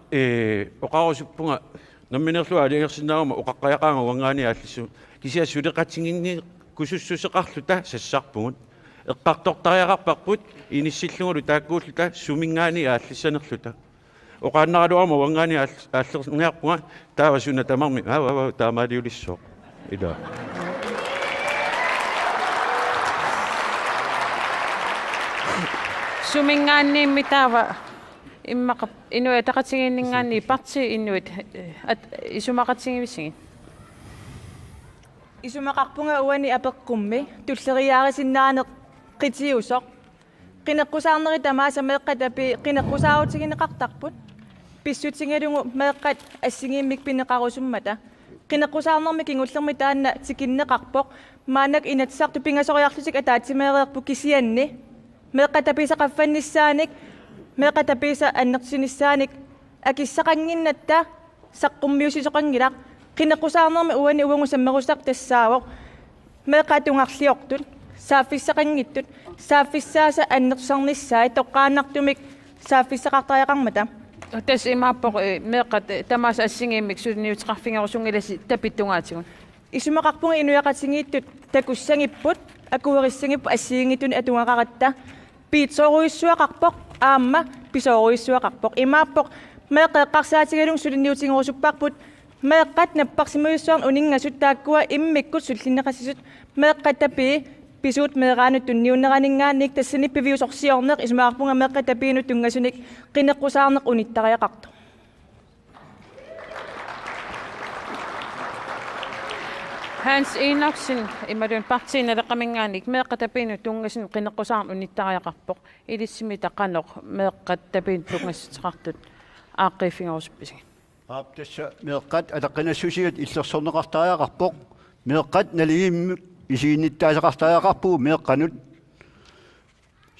оқарусуппунга намминерлуга алингерсинаагама оқаққаяқаанга уангаани ааллиссу кисиассулеқатсигинни кусуссусеқарлута сассарпугут эққартортариақарпарпут иниссиллугулу тааккууллута сумингаани ааллиссанерлута оқааннаралуарма уангаани ааллерниарпунга таавасуна тамарми таамаалиулиссоо ида сумингаанниимми таава иммақап инуатақатигиннингаанни парти иннуит исумақатигивисигин исумақарпунга уани апеққумми туллериаарисиннаанеқ qitiusoq qinеққусаарнери тамааса меэққатапи qinеққусааутигинеқартарпут писсутингалугу меэққат ассигииммик пинеқарусуммата qinеққусаарнерми кингуллерми таанна тикиннеқарпоқ маанак инатсарту пингасориарлутик атаатсимеереерпу кисианни меэққатаписа қаффанниссааник меэққатаписа аннертиниссааник акиссақангиннатта саққуммиусисоқангилақ qinеққусаарнерми уани уангусаммерусақ тассаавоқ меэққатунгарлиортут сааффиссақангиттут сааффиссааса аннерсарниссаа тоққааннартумик сааффиссақартариақармата тас имааппоқ меэққат тамааса ассингииммик сулниутеқарфингерусунгиласи тапиттунгаатигун исумақарпунга инуяқатингииттут такуссангиппут акуериссангиппу ассиингитун атунгақаратта пиитсооруиссуақарпоқ аама писооруиссуақарпоқ имааппоқ меэққеққарсаатигалун сулниутингорусуппарпут меэққат наппарсимуиссуарн унингасут тааккуа иммиккут суллинеқассисут меэққатапи писуут меэраанут тунниуннеранингааник тассани пивиусорсиорнеқ исмаарпунга меэққатапиинут тунгасуник qinеққусаарнеқ униттариақарту Hans Enoksen immadun partiinaleqaminngaanik meeqqatapiinut tungasin qinеққусаарн униттариақарпоқ илиссимитаққанеқ меэққаттапиин тунгассутеқартут ааққиффингорусупписиг тасса меэққат алаққинассусигат иллерсорнеқартариақарпоқ меэққат налигиммут isiinnittaasaqartaaqarpuu meeqqanut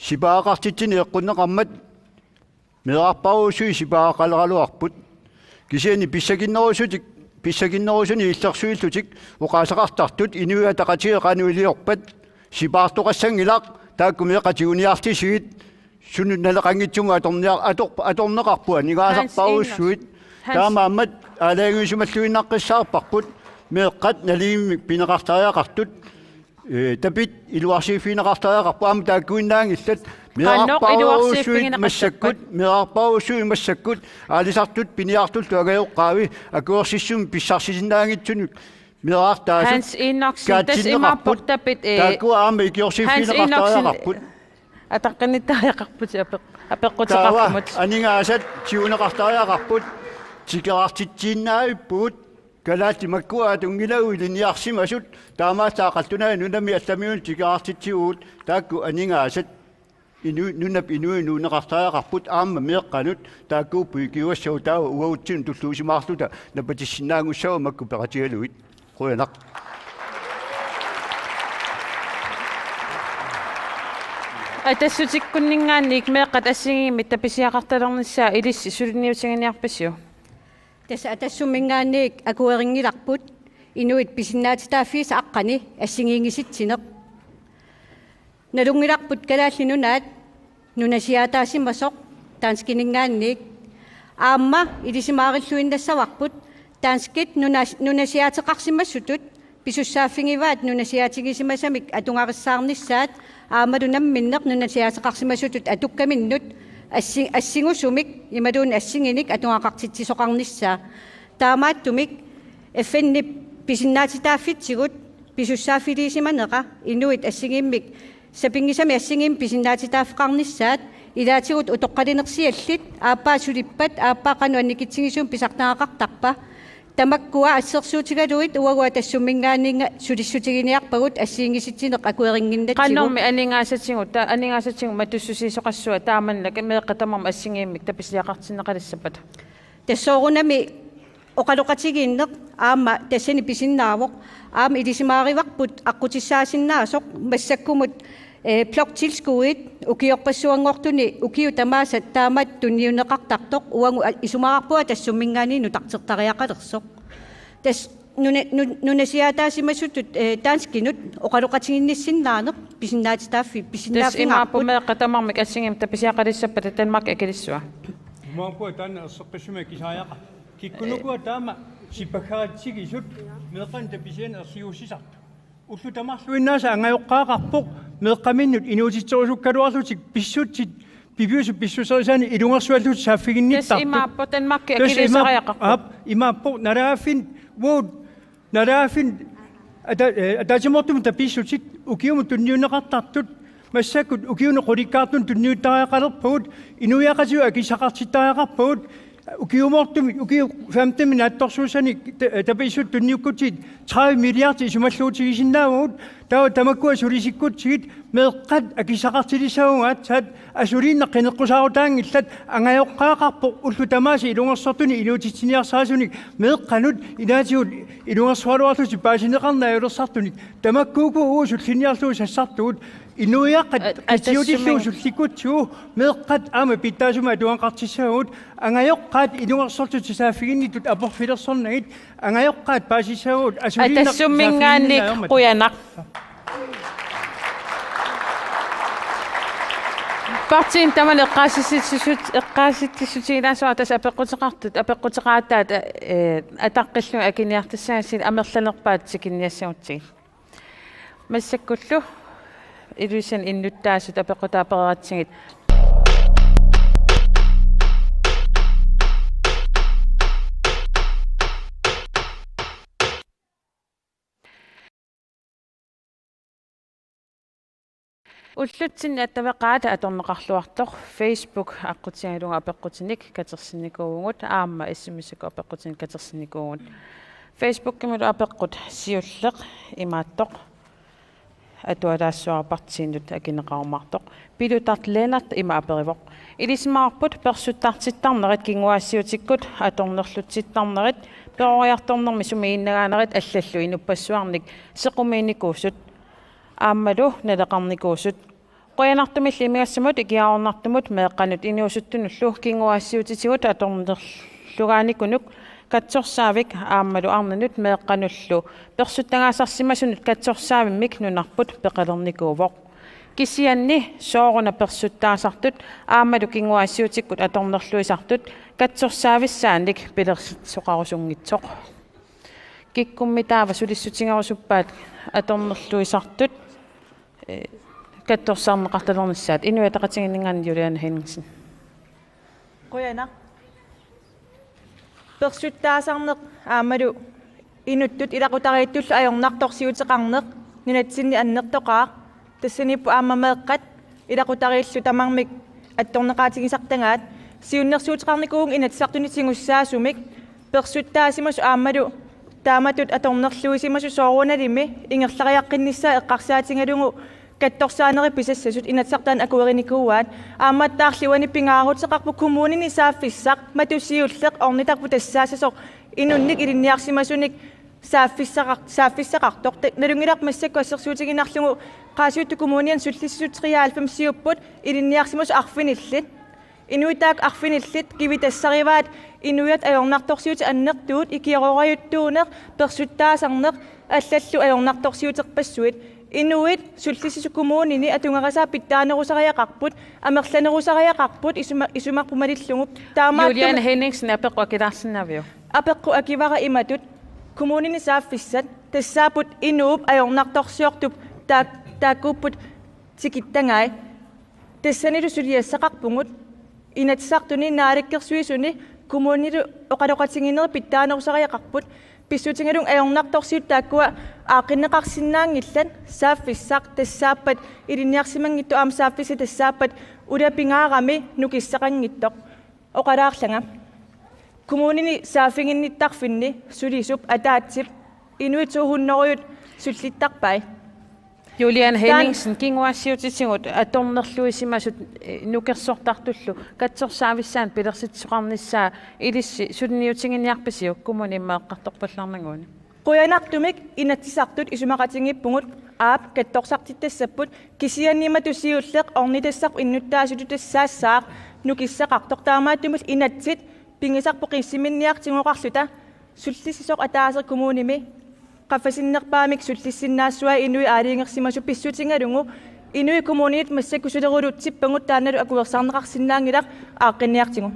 sipaaqartitini eqqunneqarmat meeqarparuusui sipaaqaleraluarput kisiani pissakinnerusuni illersuillutik uqaasaqartartut inuia taqatigeqanuiliorpat sipaartoqassangilaq taakku meeqatiuniartisiit sunut naleqangitsunga atorneqarpua nigaasarparuussuit taamaammat alaanguisumalluinnaqqissaarparput meeqqat naliimmik pineqartariaqartut tapit iluarsiifineqartariaqarpu aama taakkuinnaangillat meeqarparuussuit massakkut aalisartut piniartultu agayoqqaavi akuorsissum pissarsisinnaangitsunuk Hans Enoksen des imaput tapit taakku aama ikiorsiifineqartariaqarput атаққаниттариақарпут апеққутеқарпумут анингаасат сиунеқартариақарпут тикеартитсииннаавиппуут калаати маккуа тунгилау илиниарсимасут таамаасаақалтунаа нунами алламиун тикеартитсиуут таакку анингаасат нунеқартариақарпут аама меэққанут тааккууппу киуассау таа уаутсин туллуусимаарлута напатиссинаангуссава макку пеқатигалуит қуянақ атассутиккуннингаанник меэққат ассигимит таписиақарталернissaа илисси сулинниутиганиарпассиу таса атассуммингаанник акуерингиларпут инуит писиннаатитааффиса аққани ассигиингиситсинеқ налунгиларпут калааллинунаат нунасиаатаасимасоқ таанскинингаанник аама илисимаариллуиннассаварпут таанскит нунасиаатеқарсимассутут писуссааффингиваат нунасиаатигисимасамик атунгариссаарниссаат аамалу намминнеқ нунасиаатеқарсимассутут атуккаминнут ассингусумик ималуун ассингиник атунгақартитсисоқарниссаа таамааттумик эффенни писиннаатитааффитсигут писуссааффилисиманеқа инуит ассигиммик сапингисами ассигим писиннаатитааффеқарниссаат илаатигут утоққалинерсиаллит ааппаа сулиппат ааппаа қануанникитсигисуум писартаақартарпа тамаккуа ассерсуутигалуит уагуа тассуммингаанинга сулиссутигиниарпагут ассиингиситсинеқ акуерингиннатсигу qannormi aningaasatsingu matussусисоқассуа тааманнак меэққатамарма ассигииммик таписиақартиннеқалиссаппат тассоорунами оқалоқатигииннеқ аама тассани писиннаавоқ аама илисимаариварпут аққутиссаасиннаасоқ массаккумут блокtilskuit ukiorpassuangortuni ukiu tamaasat taamat tunniuneqartartoq uangu isumaqarpua tassummingaani nutartertariaqalersoq tas nunasiataasimassutut taanskinut oqaloqatiginnissinnaarneq pisinnaatitaaffi pisinnaaffingaarput meeqqatamarmik assingim tapisiaqalissappat Danmark akilissua Muampua taanna erseqqissuma kisaayaqa kikkunukua taama sipakkaatigisut meeqan tapisian ersiussisartu ullu tamarluinnaasa angajoqqaaqarpoq meeqqaminnut inuutitsorusukkaluarlutik pissutsit pipiusu pissuserisani ilungersuallut saaffiginnittart imaappo Danmark akilisariaqarpoq imaappo naraafin ataasimortum tapissutit ukiumu tunniuneqartartut массакут укиуне qulиккаартун тунниуттариақалерпагут инуяқасиу акисақартиттариақарпагут укиумортуми укиу 15 минутторсуусани табиссут тунниуккутит 30 миллиард исумаллуутигисиннаавгут таа тамаккуа сулисиккутсигит меэққат акисақартилисаугаат саат асулииннеққинеққусаарутаангиллат ангайоққаақарпо уллу тамааси илунгерсортуни илуутитсиниарсаасуник меэққанут инаатиут илунгерсуалуарлути паасинеқарнааюлерсартуник тамаккууку уусуллиниарлуу сассартугут инуяққат атиутиллуусулликутсуу меэққат аама питтаасума туанқартиссаагут ангайоққаат илунгерсортут саафигиннитут апорфилерсорнагит ангайоққаат паасиссаагут атассуммингаанник қуянақ партиин таман эққааситтиссутигилаасуа тас апеққутеқааттаат атаққиллу акиниартассаасил амерланерпаат сикинниассагутсигил массаккуллу илуисан иннуттаасут апеққутааперератсигит уллутсинни аттавеқаата аторнеқарлуартоқ Facebook аққутигалунга апеққутиник катерсинникуугут аама SMS-ку апеққутиник катерсинникуугут Facebook кимулу апеққут сиуллеқ имааттоқ атуалаассуарпартииннут акинеқарумартоқ пилутартлeenart има аперивоқ илисмаарпут персуттартиттарнерит кингуаассиутиккут аторнерлутситтарнерит перориарторнерми сумииннагаанерит аллаллу инуппассуарник сеқумиинникууссут ааммалу налеқарникуусут qoyanartumilli imigassamut ikiaornartumut meeqqanut inuusuttunullu kinguaassiutitiguut atornerlugaanikkunuk katsorsaavik aammalu arnanut meeqqanullu persuttagaasarsimasunut katsorsaavimik nunarput peqalernikuuvoq kisianni sooruna persuttaasartut aammalu kinguaassiutikkut atornerluisartut katsorsaavissaanik pilersoqarusungitsoq kikkummitaava sulissutingarusuppaat atornerluisartut kattorsarneqartalernissaat inuataqatiginningaani Juliana Henningsen qoyana persuttaasarneq aammalu inuttut ilaqutariittullu ajornartorsiuteqarneq ninatsinni annertoqaa tassanippu aammameeqqat ilaqutariillu tamarmik attorneqaatigisartangaat siunnersuuteqarnikuun inatsartuni singussaasumik persuttaasimasu aammalu taamatut atornerluisimasu soorunalimi ingerlariaqqinnissaa eqqarsaatingalungu kattorsaaneri pisassasut inatsartaan akuerinikuuaat aammattaarliwani pingaaruteqarpu kommunini saaffissaq matusiulleq ornitarpu tassaasasoq inunnik ilinniarsimasunik saaffissaqartoq nalungilaq massakku assersuutiginarlugu qaasiuttu kommunian sullissisut 93 siupput ilinniarsimus arfinillit inuitaak arfinillit kivitassarivaat inuiat ajornartorsiuti annertuut ikiororajuttuuneq persuttaasarneq аллаллу ajornartorsiuteqpassuit inuit sullisisu kommunini atungarasaa pittaanerusariaqarput amerlanerusariaqarput isumarpumalillungup taamaat Juliana Henningsen apeqqu akilarsinnavio apeqqu akivara imatut kommunini saaffissat tassaaput inuup ajornartorsiortup taakkuupput tikittangai tassanilu suliassaqarpungut inatsartuni naalikkersuisuni kommunilu oqaloqatigineri pittaanerusariaqarput pissutingalung ajornartorsiut taakkua aaqinneqarsinnaangillat saaffissaq tassaappat ilinniarsimangittu aam saaffisi tassaappat ulapingaarami nukissaqangittoq oqalaarlanga kommunini saafinginnittarfinni sulisup ataatsip inuituuhunnoruyut sullittarpai Juliana Henningsen kinguassiutitigut atornerluisimasut nukersortartullu katsorsaavissaan pilersitsoqarnissaa ilissi sunniutinginniarpisiu kommunimmeeqqartorpallarnaguuni qoyanartumik inatsisartut isumaqatingippungut aap kattorsartittassaput kisiannimatusiulleq ornitassaq innuttaasutu tassaassaaq nukissaqartoq taamaattumul inatsit pingisarpu qissiminniartingoqarluta sullisisoq ataaser kommunimi qafasinnerpaamik sullissinnaassuaa inui aaliingersimasu pissutingalungu inui kommunit massakkusulerulutsippangut taannalu akuersarneqarsinnaangilaq aaqqinniartingu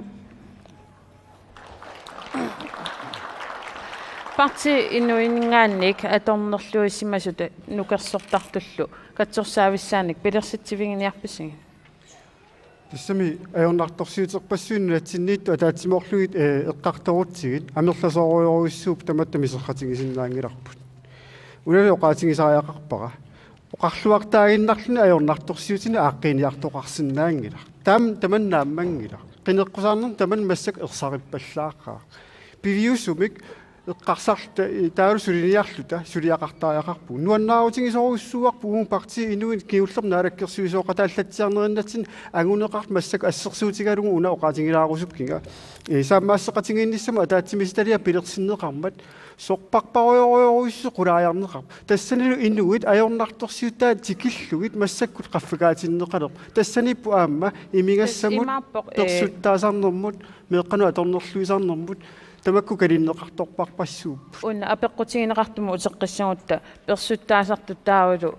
parti inuingaannik atornerluisimasut nukersortartullu katsorsaavissaanik pilersitsivinginiarpisinga тассами ajornartorsiuterpassuunnaatsinniittu ataatsimorlugit eqqartorutsigit амерласооруйоруиссууп таматтамисерратингисиннаангиларпут улали оqaатигисариақарпара оқарлуартаагиннарлуни ajornartorsiutini ааққиниартоқарсинаангила таманнааммангила қинеққусаарнер таман массак ерсариппаллааққаа пивиусумик эққарсарта таалусулиниарлута сулиақартариақарпу нуаннаарутигисоруссууарпу уун парти инуит киуллер наалаккерсуисооқатааллатсиарнериннатсин агунеқарт массак ассерсуутигалугу уна оqaатигилаарусуккинга сааммаассеқатингиинниссама атаатсимиситалиа пилерсиннеқармат соқпарпаруйоруйоруиссу қулааярнеқар тассанилу инуит ajornartorsiuttaat тикиллугит массаккут қаффагаатиннеқалеқ тассаниппу аама имигассамут персуттаасарнэрмут меэққану аторнерлуисарнэрмут тамакку калиннеқарторпарпассууп унна апеққутигинеқартуму утеққиссагутта персуттаасартут таавалу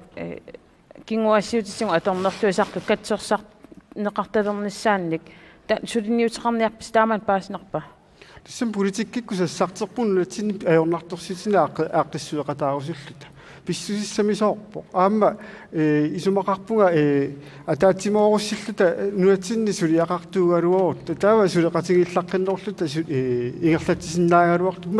кингуассиутисигу аторнерлуисартут катсорсар неқарталернissaanник та сулинниутеқарниарпис таамаан пааснерпа тассам политиккикку сассартерпун латсин ajornartorsiutina ааққиссуеқатаарусуллута писсусиссамисоорпо аама исумақарпунга атаатсимооруссиллута нуатсинни сулиақартуугалуорут таава сулеқатигиллаққиннерлута ингерлатсиннаагалуарту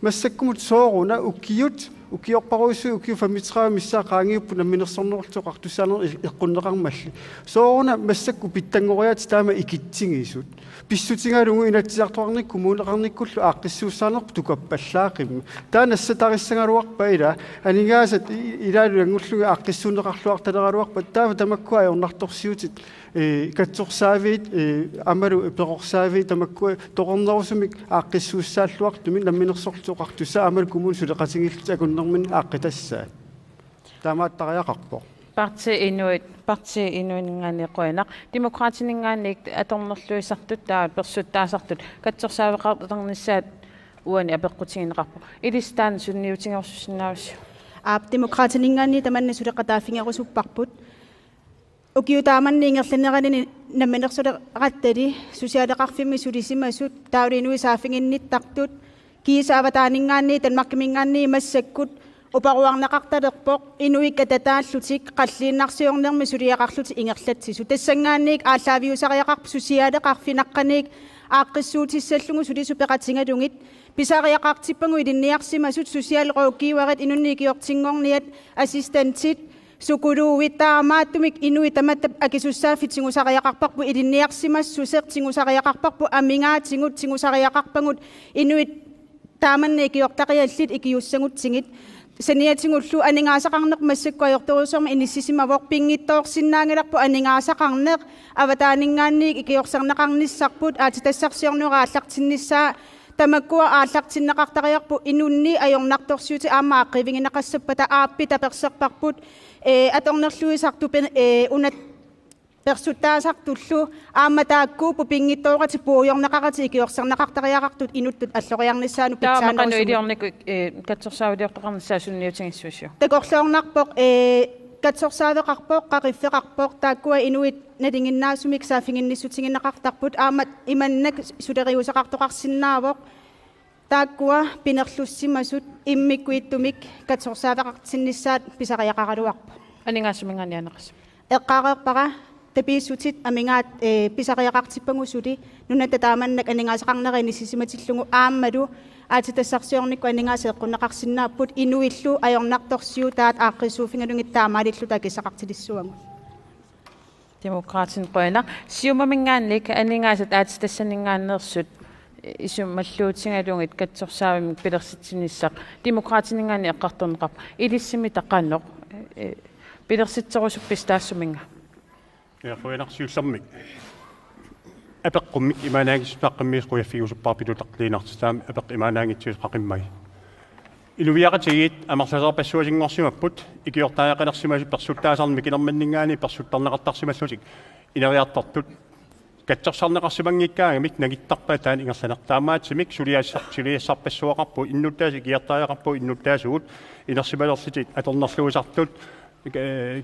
массаккумут сооруна уккиут укиорпаруиссу укиу фамитсраа миссаа qaangiuppu намминерсорнерлуқартуссаанер эққуннеқармалли соорuna массакку питтангориат таама икитсигисут писсутингалугу инатсиартуарник коммунеқарниккуллу ааққиссууссаанерпу тукаппаллаақимма тааннассатарissангалуарпа ила анигаасат илаалу ангуллуга ааққиссуунеқарлуарталералуарпа таава тамаккуа ajornartorsiutit катсорсаавит амалу перорсаави тамаккуа тоқорнерусумик ааққиссууссааллуартуми намминерсорлуоқартуссаа амалу коммун сулеқатигиллут акуннэрмин ааққитассаа таамааттариақарпо parti inuingaani qoinaq demokraatiningaannik atornerluisartut taa persuttaasartut katsorsaaveqartarnissaat uani apeqqutigineqarpo ilistaan sunniutigersussinnaavissua demokraatiningaanni tamanna suleqataafingerusupparput ukiutaamanni ingerlaneranini nammanersuleqattali susialeqarfimmi sulisimasut taaulinui saafinginnittartut kiisaavataaningaanni tanmarkimingaanni massakkut uparuarnaqartalerpoq inuikkatataallutik qalliinnarsiornermi suliaqarluti ingerlatsisu tassangaanniik aalлaaviusariaqarp susialeqarfinaqqaniik aaqqissuutissallungu sulisupeqatingalungit pisariaqartippangu ilinniarsimasut susiaalqookkiiwarit inunniikiortingorniat assistantit sukuluuwittaamaattumik inuitamatap akisussaafitingusariaqarparpu ilinniarsimas susertingusariaqarparpu amingaatingut tingusariaqarpangut inuit taamanniikiortaqiallit ikiussanguttingit saniatingullu aningaasaqarneq massakkuajortoruusorma inissisimavuq pinngittoorsinnaangilarpu aningaasaqarneq avataaningaanniik ikiorserneqarnissarput aatitassarsiornuaraallartinnissaa tamakkua aallartinneqartariarpu inunni ajornartorsiuti aama aaqivinginaqassappata aappi taperserparput atornerluisartu unat persuttaasartullu aamataakkuupu pinngittoorati puujorneqarati ikiorserneqartariaqartut inuttut alloriarnissaanu pitsaanaqanu iliorniku katsorsaavidiortoqarnissaa sunniutigissuussu takorloornarpoq katsorsaaveqarpoq qaqiffeqarpoq taakkua inuit nalinginnaasumik saafinginnissutigineqartarput aamat imannak suleriusaqartoqarsinnaavoq taakkua pinerlussimasut immikkuittumik katsorsaaveqartinnissaat pisariaqaraluarpu aningaasumingaanianeqas eqqaareerpara tapiissutit amingaat pisariaqartippangussuli nunattataamannak aningaasaqarnerini sisimatillungu aammalu aatitassarsiornikku aningaasеэққунеқарсиннааппут инуиллу ajornartorsiu taat aaqqissuufingalungit taamaalilluta demokraatin qoina siumaminggaannik aningaasat aatitassaninngaannersut isummalluutigalungit katsorsaavimik pilersitsinissaq demokraatiningaani eqqartorneqarp ilissimi taqannoq pilersitserusuppistaassuminga qoinarsiullermik apeqqummik imaanaangissuaqqammiis quyaffiguusupparpilutaqliinartisaami apeq imaanaangitsuus qaqimmai iluviaqatigit amarlaserpassuasinngorsimapput ikiortaaqalersimasut persuttaasarmik ilermanningaani persuttarneqartarsimallutik ineriartortut katsersarneqarsimangikkaangamik nagittarpataan ingerlanertaamaatsimik suliassarpassuaqarpu innuttaasi ikiartaaqarpu innuttaasugut inersimalersitit atornerluusartut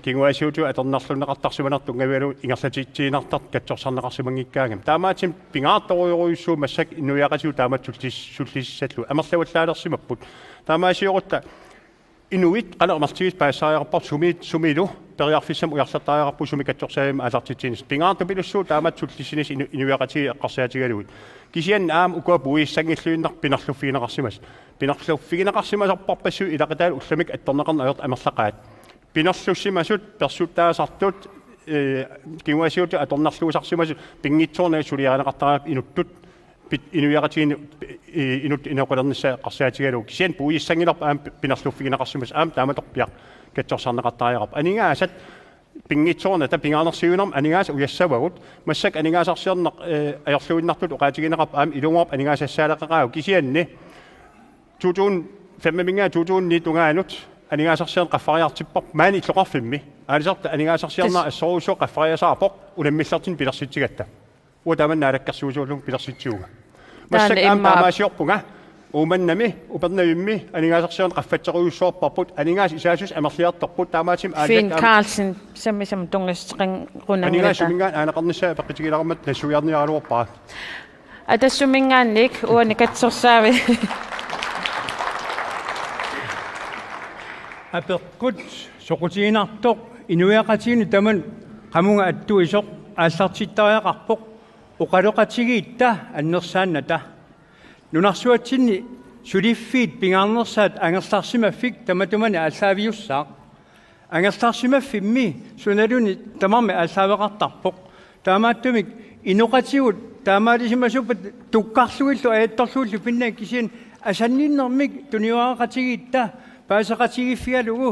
kinguasiutu atornarlunneqartarsimanertu ngavialu ingerlatittiinartart katsorsarneqarsimangikkaangam taamaatim pingaartoruyoruissuu massak innuiaqasiu taamatsullissallu amerlavullaalersimapput taamaasiorutta inuit qalermartigis paassaajarpart sumilu periarfissam ujarlattaajarppu sumi katsorsaajim alartittiinis pingaartupilussuu taamatsullisinis inuiaqatigi eqqarsaatigalugut kisian aam ukua puissangilluinnar pinerluffigineqarsimas pinerluffigineqarsimasarparpassu ilaqataal ullamik attorneqarnaajort amerlaqaat pinerlussimasut persuttaasartut kinguasiutu atornarluusarsimasut pinngitsoornaa suliaaneqartaraap inuttut inuiaqatigin inut inaqulernissaa eqqarsaatigalugu kisian puissangilerpa aam pinerluffigineqarsimas aam taamatorpiaq katsorsaarneqartariaqarp aningaasat pinngitsoorna ta pingaarnersiunerm aningaasa uyassavagut massak aningaasarsiarneq ajorluinnartut oqaatigineqarp aam ilungoorp aningaasassaaleqaqaagu kisianni tutuun fammamingaa tutuunni tungaanut aningaasarsiarn qaffariartippoq maani itloqarfimmi aalisarta aningaasarsiarnaa assoruussoo qaffariasaapoq unammillertin pilersitsigatta uutamanna alakkarsuusuullung pilersitsiuga massak aam taamaasiorpunga uumannami upernavimmi aningaasarsiarn qaffatseruussoorparput aningaas isaasus amerliartorput taamaatim Finn Carlsen sammisam tungasteqan qunangilataa aningaasumingaan aanaqarnissaa peqqitigilarmat nassuiarniaruorpaa atassumingaannik uani katsorsaavi apeqqut soqutiinartoq inuiaqatiini taman qamunga attuisoq aallartittariaqarpoq uqaloqatigiitta annersaannata nunarsuatsinni suliffiit pingaarnersaat angerlarsimaffik tamatumani aalлaaviussaaq angerlarsimaffimmi sunaluni tamarmi aalлaaveqartarpoq taamaattumik inuqatigut taamaalisimasupat tukkarlugillu aattorluullu pinnaak kisian asanninnermik tuniuaqatigiitta paasaqatigiffialugu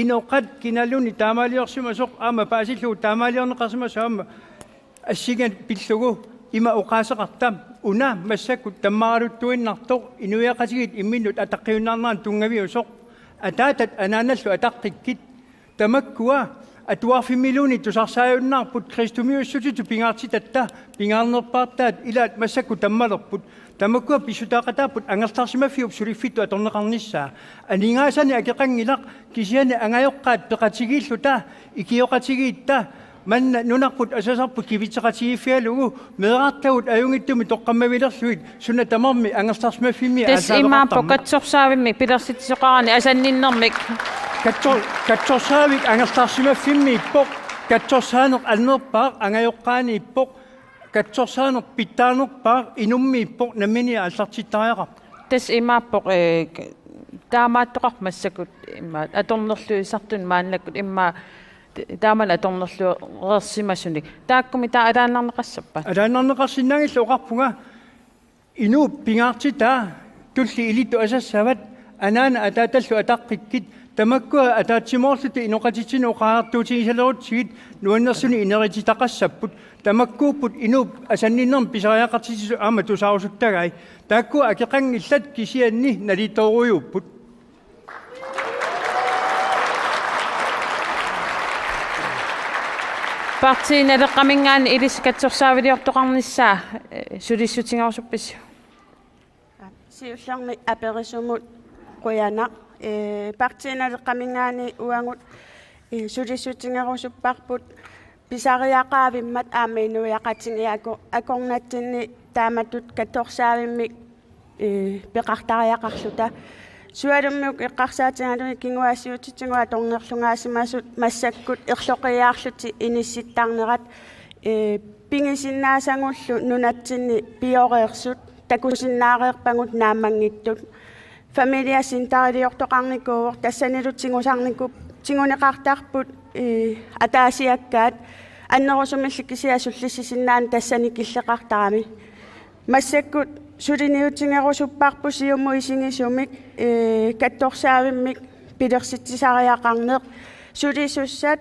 inoqat kinaluni taamaaliorsimasoq aama paasillugu taamaaliorneqarsimaso aama assigan pillugu ima uqaasaqartam una massakut tammaraluttuinnartoq inuiaqatigit imminnut ataqqiunnaarnaan tungaviusoq ataatat anaanallu ataqqikit tamakkua atuarfimiluni tusarsaajunnaarput Kristumiussutitu pingaartitatta pingaarnerpaartaat ilaat massakku tammalerput tamakkua pisutaaqataaput angertarsimafiup suliffitu atorneqarnissaa aningaasani akeqangilaq kisiani angajoqqaat peqatigilluta ikioqatigiitta manna nunarput asasarput kivitseqatigifialugu meeraartagut ajungittumi toqqammavilerluit sunna tamarmi angertarsimaffimi Imaapo katsorsaavimmi pilersitsisoqarani asanninnermik katsorsaavik angertarsimaffimmiippoq katsorsaaneq alnerpaaq angajoqqaaniippoq katsorsaaneq pittaanerpaaq inummiippoq namini allartittariaqar Tas imaapo taamaattoqarmassakut imma atornerluisartun maanlakkut imma taaman atornerluersimassunik taakkumi taa alaannarneqassappa alaannarneqarsinnaangillu oqarpunga inu pingaartitaa tulli ilittu asassavat anaana ataatallu ataqqikkit tamakkua ataatsimorluti inoqatitsinu qaartuutigisalerutsigit nuannersuni inerititaqassapput tamakkuupput inu asanninnerm pisariaqartitisu aama tusaarusuttagai taakkua akeqangillat kisianni nalitorujuupput Partiinaleqqamingaani iliskatsorsaaviliortoqarnissaa sulissutingarusuppis Siullarmi aperisumut quyana partiinaleqqamingaani uangut sulissutingarusupparput pisariaqaavimmat aamainuiaqatingiaku akornatsinni taamatut katorsaavimmi peqartariaqarluta sualummiuk eqqarsaatingaluni kinguassiutitingua tornerlungaasimasut massakkut erloqiaarluti inissittaarnerat pingisinnaasangullu nunatsinni pioreersut takusinnaareerpangut naammangittut familia sintariliortoqarnikuuor tassanilutingusarnikup tinguneqartarput ataasiakkaat annerusumillikisiasullissisinnaani tassanikilleqartarami massakkut suliniutingerusupparpusiummu isingisumik kattorsaavimik pilersittisariaqarneq sulisussat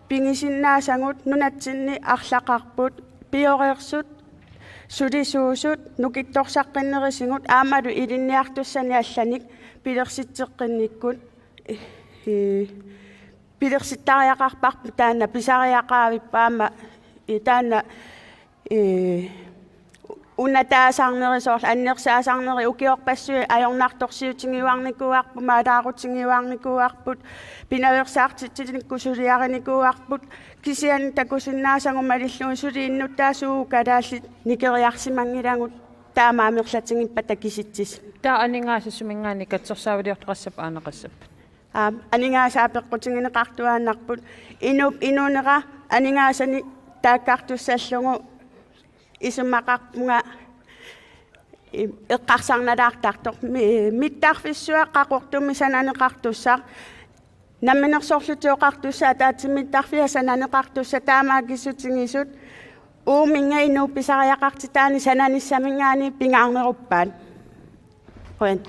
pingisinnaasangут nunatsinni арлақарпут пиореерсут суlisuusut nukittorsaqqinnerisingут аамалу илинниартуссани алланик пилерситсеққинниккут пилерситтариақарпарпу таана писариақаавиппаама таана унатаасаарнерисоорл аннерсаасаарнери укиорпассуи ажорнарторсиутингиуарникуарпу маалаарутингиуарникуарпут пинаверсаартитсилникку сулиариникуарпут кисиани такусиннаасангу малиллуи сулииннуттаасуу калааллит никериарсимангилангут таамаамерлатингиппа такиситсис таа анингаасассумингаани катсорсаавилиортоқассап аанеқассап анингаасаапеққутингинеқартуааннарпут инуунера анингаасани тааккартуссаллугу исуммақарпунга эққарсарналаартартор миттарфиссуа қақортумми сананеқартуссаар намминерсорлутиоқартуссаа таатиммиттарфиа сананеқартусса таамаакиссутингисут ууминга инуупписариақартитаани сананиссамингаани пингаарнеруппаат қоян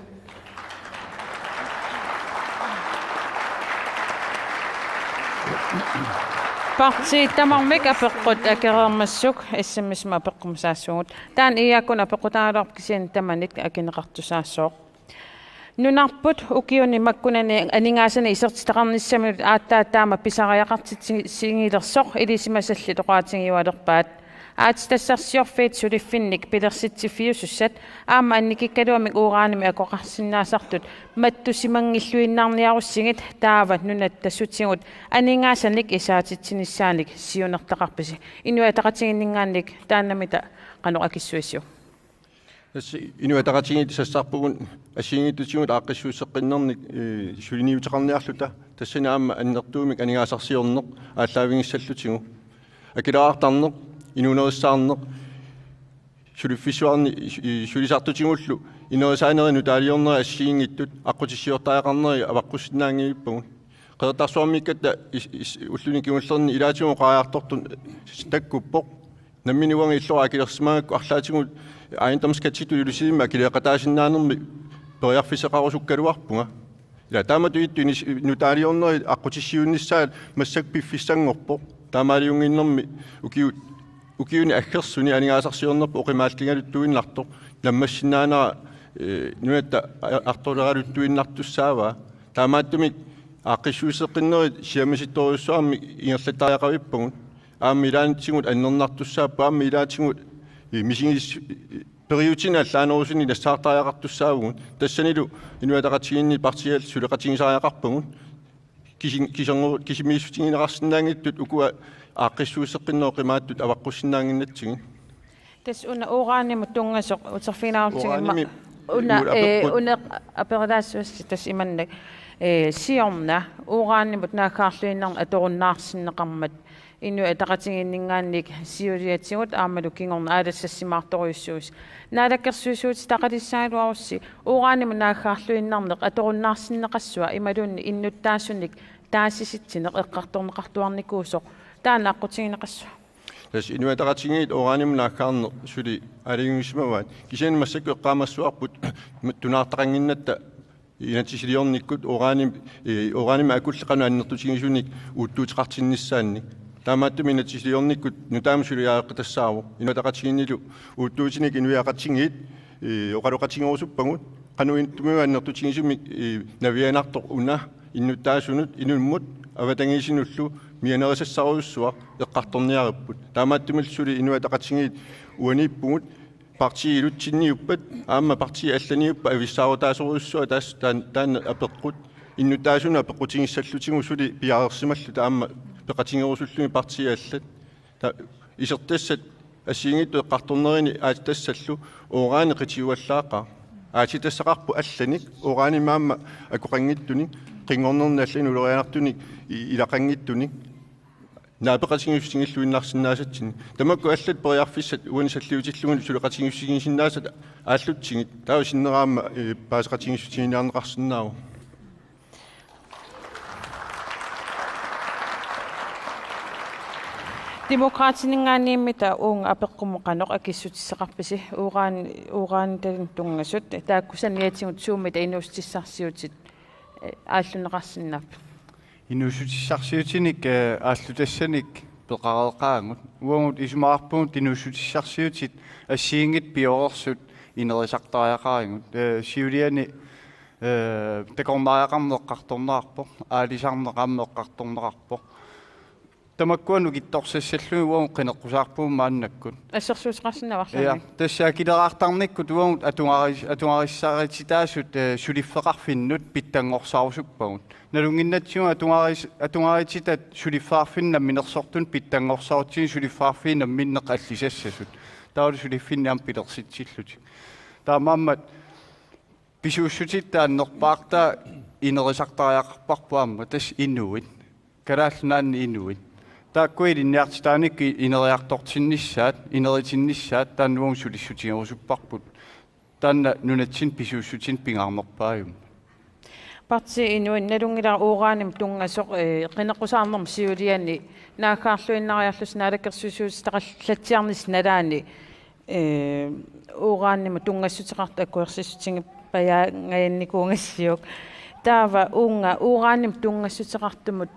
Parti tamarmik apeqqut akereermassuk issimmisma apeqqumsaassugut taan iyaakun apeqqutaalarpkisian tamanit akineqartusaassooq nunarput ukiuni makkunani aningaasani isertitaqarnissamut aattaataama pisariaqartitsigilersoq ilisimasalli toqaatingiualerpaat aatitassarsiorfiit suliffinnik pilersitsiffiusussat aama annikikkaluamik uuraanimi akoqarsinnaasartut mattusimangilluinnaarniarussingit taavat nunat tassutigut aningaasaniik isaatitsinissaanik siunertaqarpisi inuataqatiginningaannik taannamita qanuqakissuissiu inuataqatigit sassarpugun asiingitutigut aaqqissuusseqqinnernik suliniutaqarniarluta tassani aama annertuumik aningaasarsiorneq ааллаавингиссаллутигу акилаартарнеq инунерissаарнеq сулиффисуарни сулисартутигуллу инерисаанерину таалиорнери ассиингиттут аққутиссиортаақарнери аваққуссинаангииппагун қеэртарсуармиккатта уллуникигуллерни илаатигу қааяртортун таккуппоқ намминуанги иллора акилерсимаагакку арлаатигут аинтамскатситу юлисиимма акилеқатаасиннаанерми периарфисеқарусуккалуарпунга ила тааматуитту нутаалиорнери аққутиссиунниссаат массак пиффиссангорпоқ таамаалиунгиннерми ukiuni aggersuni aningaasarsiornerpu oqimaallингалуттуиннарто наммассинаанера нуатта артолералуттуиннартуссаава таамааттумик аққиссуисеққиннери сиамиситториуссуарми ингерлатариақавиппагун аами илаанитсигут аннернартуссааппа аами илаатигут мисигис периутина аллаанерусини нассаартариақартуссаагун тассанилу инуатақатигинни партиал сулеқатигисариақарпагун кисимииссутигинеқарсинаангиттут укуа аққиссуисеққинноо қимааттут аваққуссинаангиннатсиги тас уна уугаанниму тунгасоқ утерфинаартиги уна апердаассуасси тас иманнак сиорна уугааннимут наакаарлуиннарна аторуннаарсиннеқармат инну атақатигиннингаанник сиулиатсигут аамалу кингорна аалассассимаарторуйуссуус наалаккерсуусуут тақалиссаалуарусси уугаанниму наакаарлуиннарнеқ аторуннаарсиннеқассуа ималунни иннуттаассуник таасиситсинеқ эққарторнеқартуарникуусоқ таана аққутигинеқассуа тас инуатақатигиит уугаанниму нааккаарне сули алигунгисмаваат кисиани массакку эққаамассуарпут тунаартақангиннатта инатисилиорниккут уугааним акуллеқану аннертутигисуник уттуутеқартинниссаанник таамааттуми инатисилиорниккут нутаамсулиааққитассаарву инуатақатигиннилу уттуутиник инуиақатигиит оқалоқатигорусуппагут qanуин тумиу аннертутигисуми навианартор уна иннуттаасунут инуммут аватангисинуллу мианерисассаруйуссуа эққарторниариппут таамааттумиллсули инуатақатигиит уаниппугут партии илутсинниуппат аама партии алланиуппа ависсаарутаасоруйуссуа таас таана апеққут иннутаасуна апеққутигиссаллутигу сули пиаарерсималлу таама пеқатингерусуллуми партии аллат исертассат ассиингитту эққарторнерини аатассаллу уугаани қитиуаллаақа аатитассақарпу алланик уугаани маама акоқангиттуни қингорнерналлани улерианартуни илақангиттуни наапеқатингиуссигиллуиннарсинаасатсини тамакку аллат периарфиссат уанисаллиутиллугун сулеқатингиуссигинсиннаасат ааллутсигит таа синнераама паасеқатингиуссигиниарнеқарсинааву демократинингааннииммита уунга апеққумоқаноқ акиссутиссақарписи уугаани талин тунгасут тааккусаниатигут суумита инуустиссарсиутит ааллунеқарсиннааппа инуусутиссарсиутиник ааллутассаник пеқареқаангут уангут исумаарпугут инуусутиссарсиутит ассиингит пиорерсут инерисартариақарингут сиулиани такорнариақарнеққарторнаарпо аалисарнеқарнеққарторнеқарпо тамаккуану китторсассаллуи уангут қинеққусаарпуум мааннаккут ассерсуутеқарсинаварлани я тассаа килераартарниккут уангут атунгариссаариттаасут сулиффеқарфиннут питтангорсаарусуппагут налунгиннатсиуа атунгарититат сулиффаарфинна минерсортун питтангорсаутсин сулиффаарфинна миннеқ аллисассасут таулу сулиффинниам пилерситсиллути таамааммат писууссутиттааннерпаарта инерисартариақарпарпуамма тас иннуит карааллунаанни иннуит тааккуилинниартитааник инериартортиннissaат инеритиннissaат тааннуун сулиссутигерусуппарпут таанна нунатсин писууссутин пингаарнерпааюм партии инуин налунгила уугааним тунгасоқ қинеққусаарнерм сиулиани наакаарлуиннариарлус наалаккерсуусуус тақаллатсиарнис налаани уугааннима тунгассутеқарта аккуерсиссутинги паяангаянникуунгассиук таава уунга уугаанним тунгассутеқартумут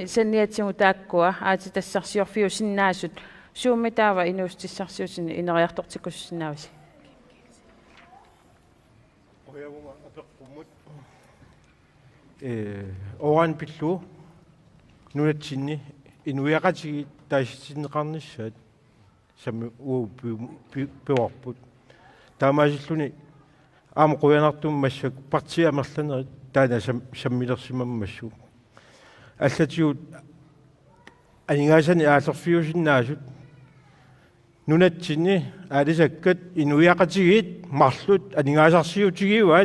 санниатсигу тааккуа аатитассарсиорфиусиннаасут суумми таава инуустиссарсиутин инериартортикуссиннаавси оран пиллу нунатсинни инуяқатиги таиситиннеқарниссаат сами уу пиорпут таамаасиллуни аама қуянартум массак партия амерланери таана саммилерсимаммассу аллатиут анингаасани аалерфиусиннаасут нунатсинни аалисаккат инуяқатигиит марлут анингаасарсиутигиуаат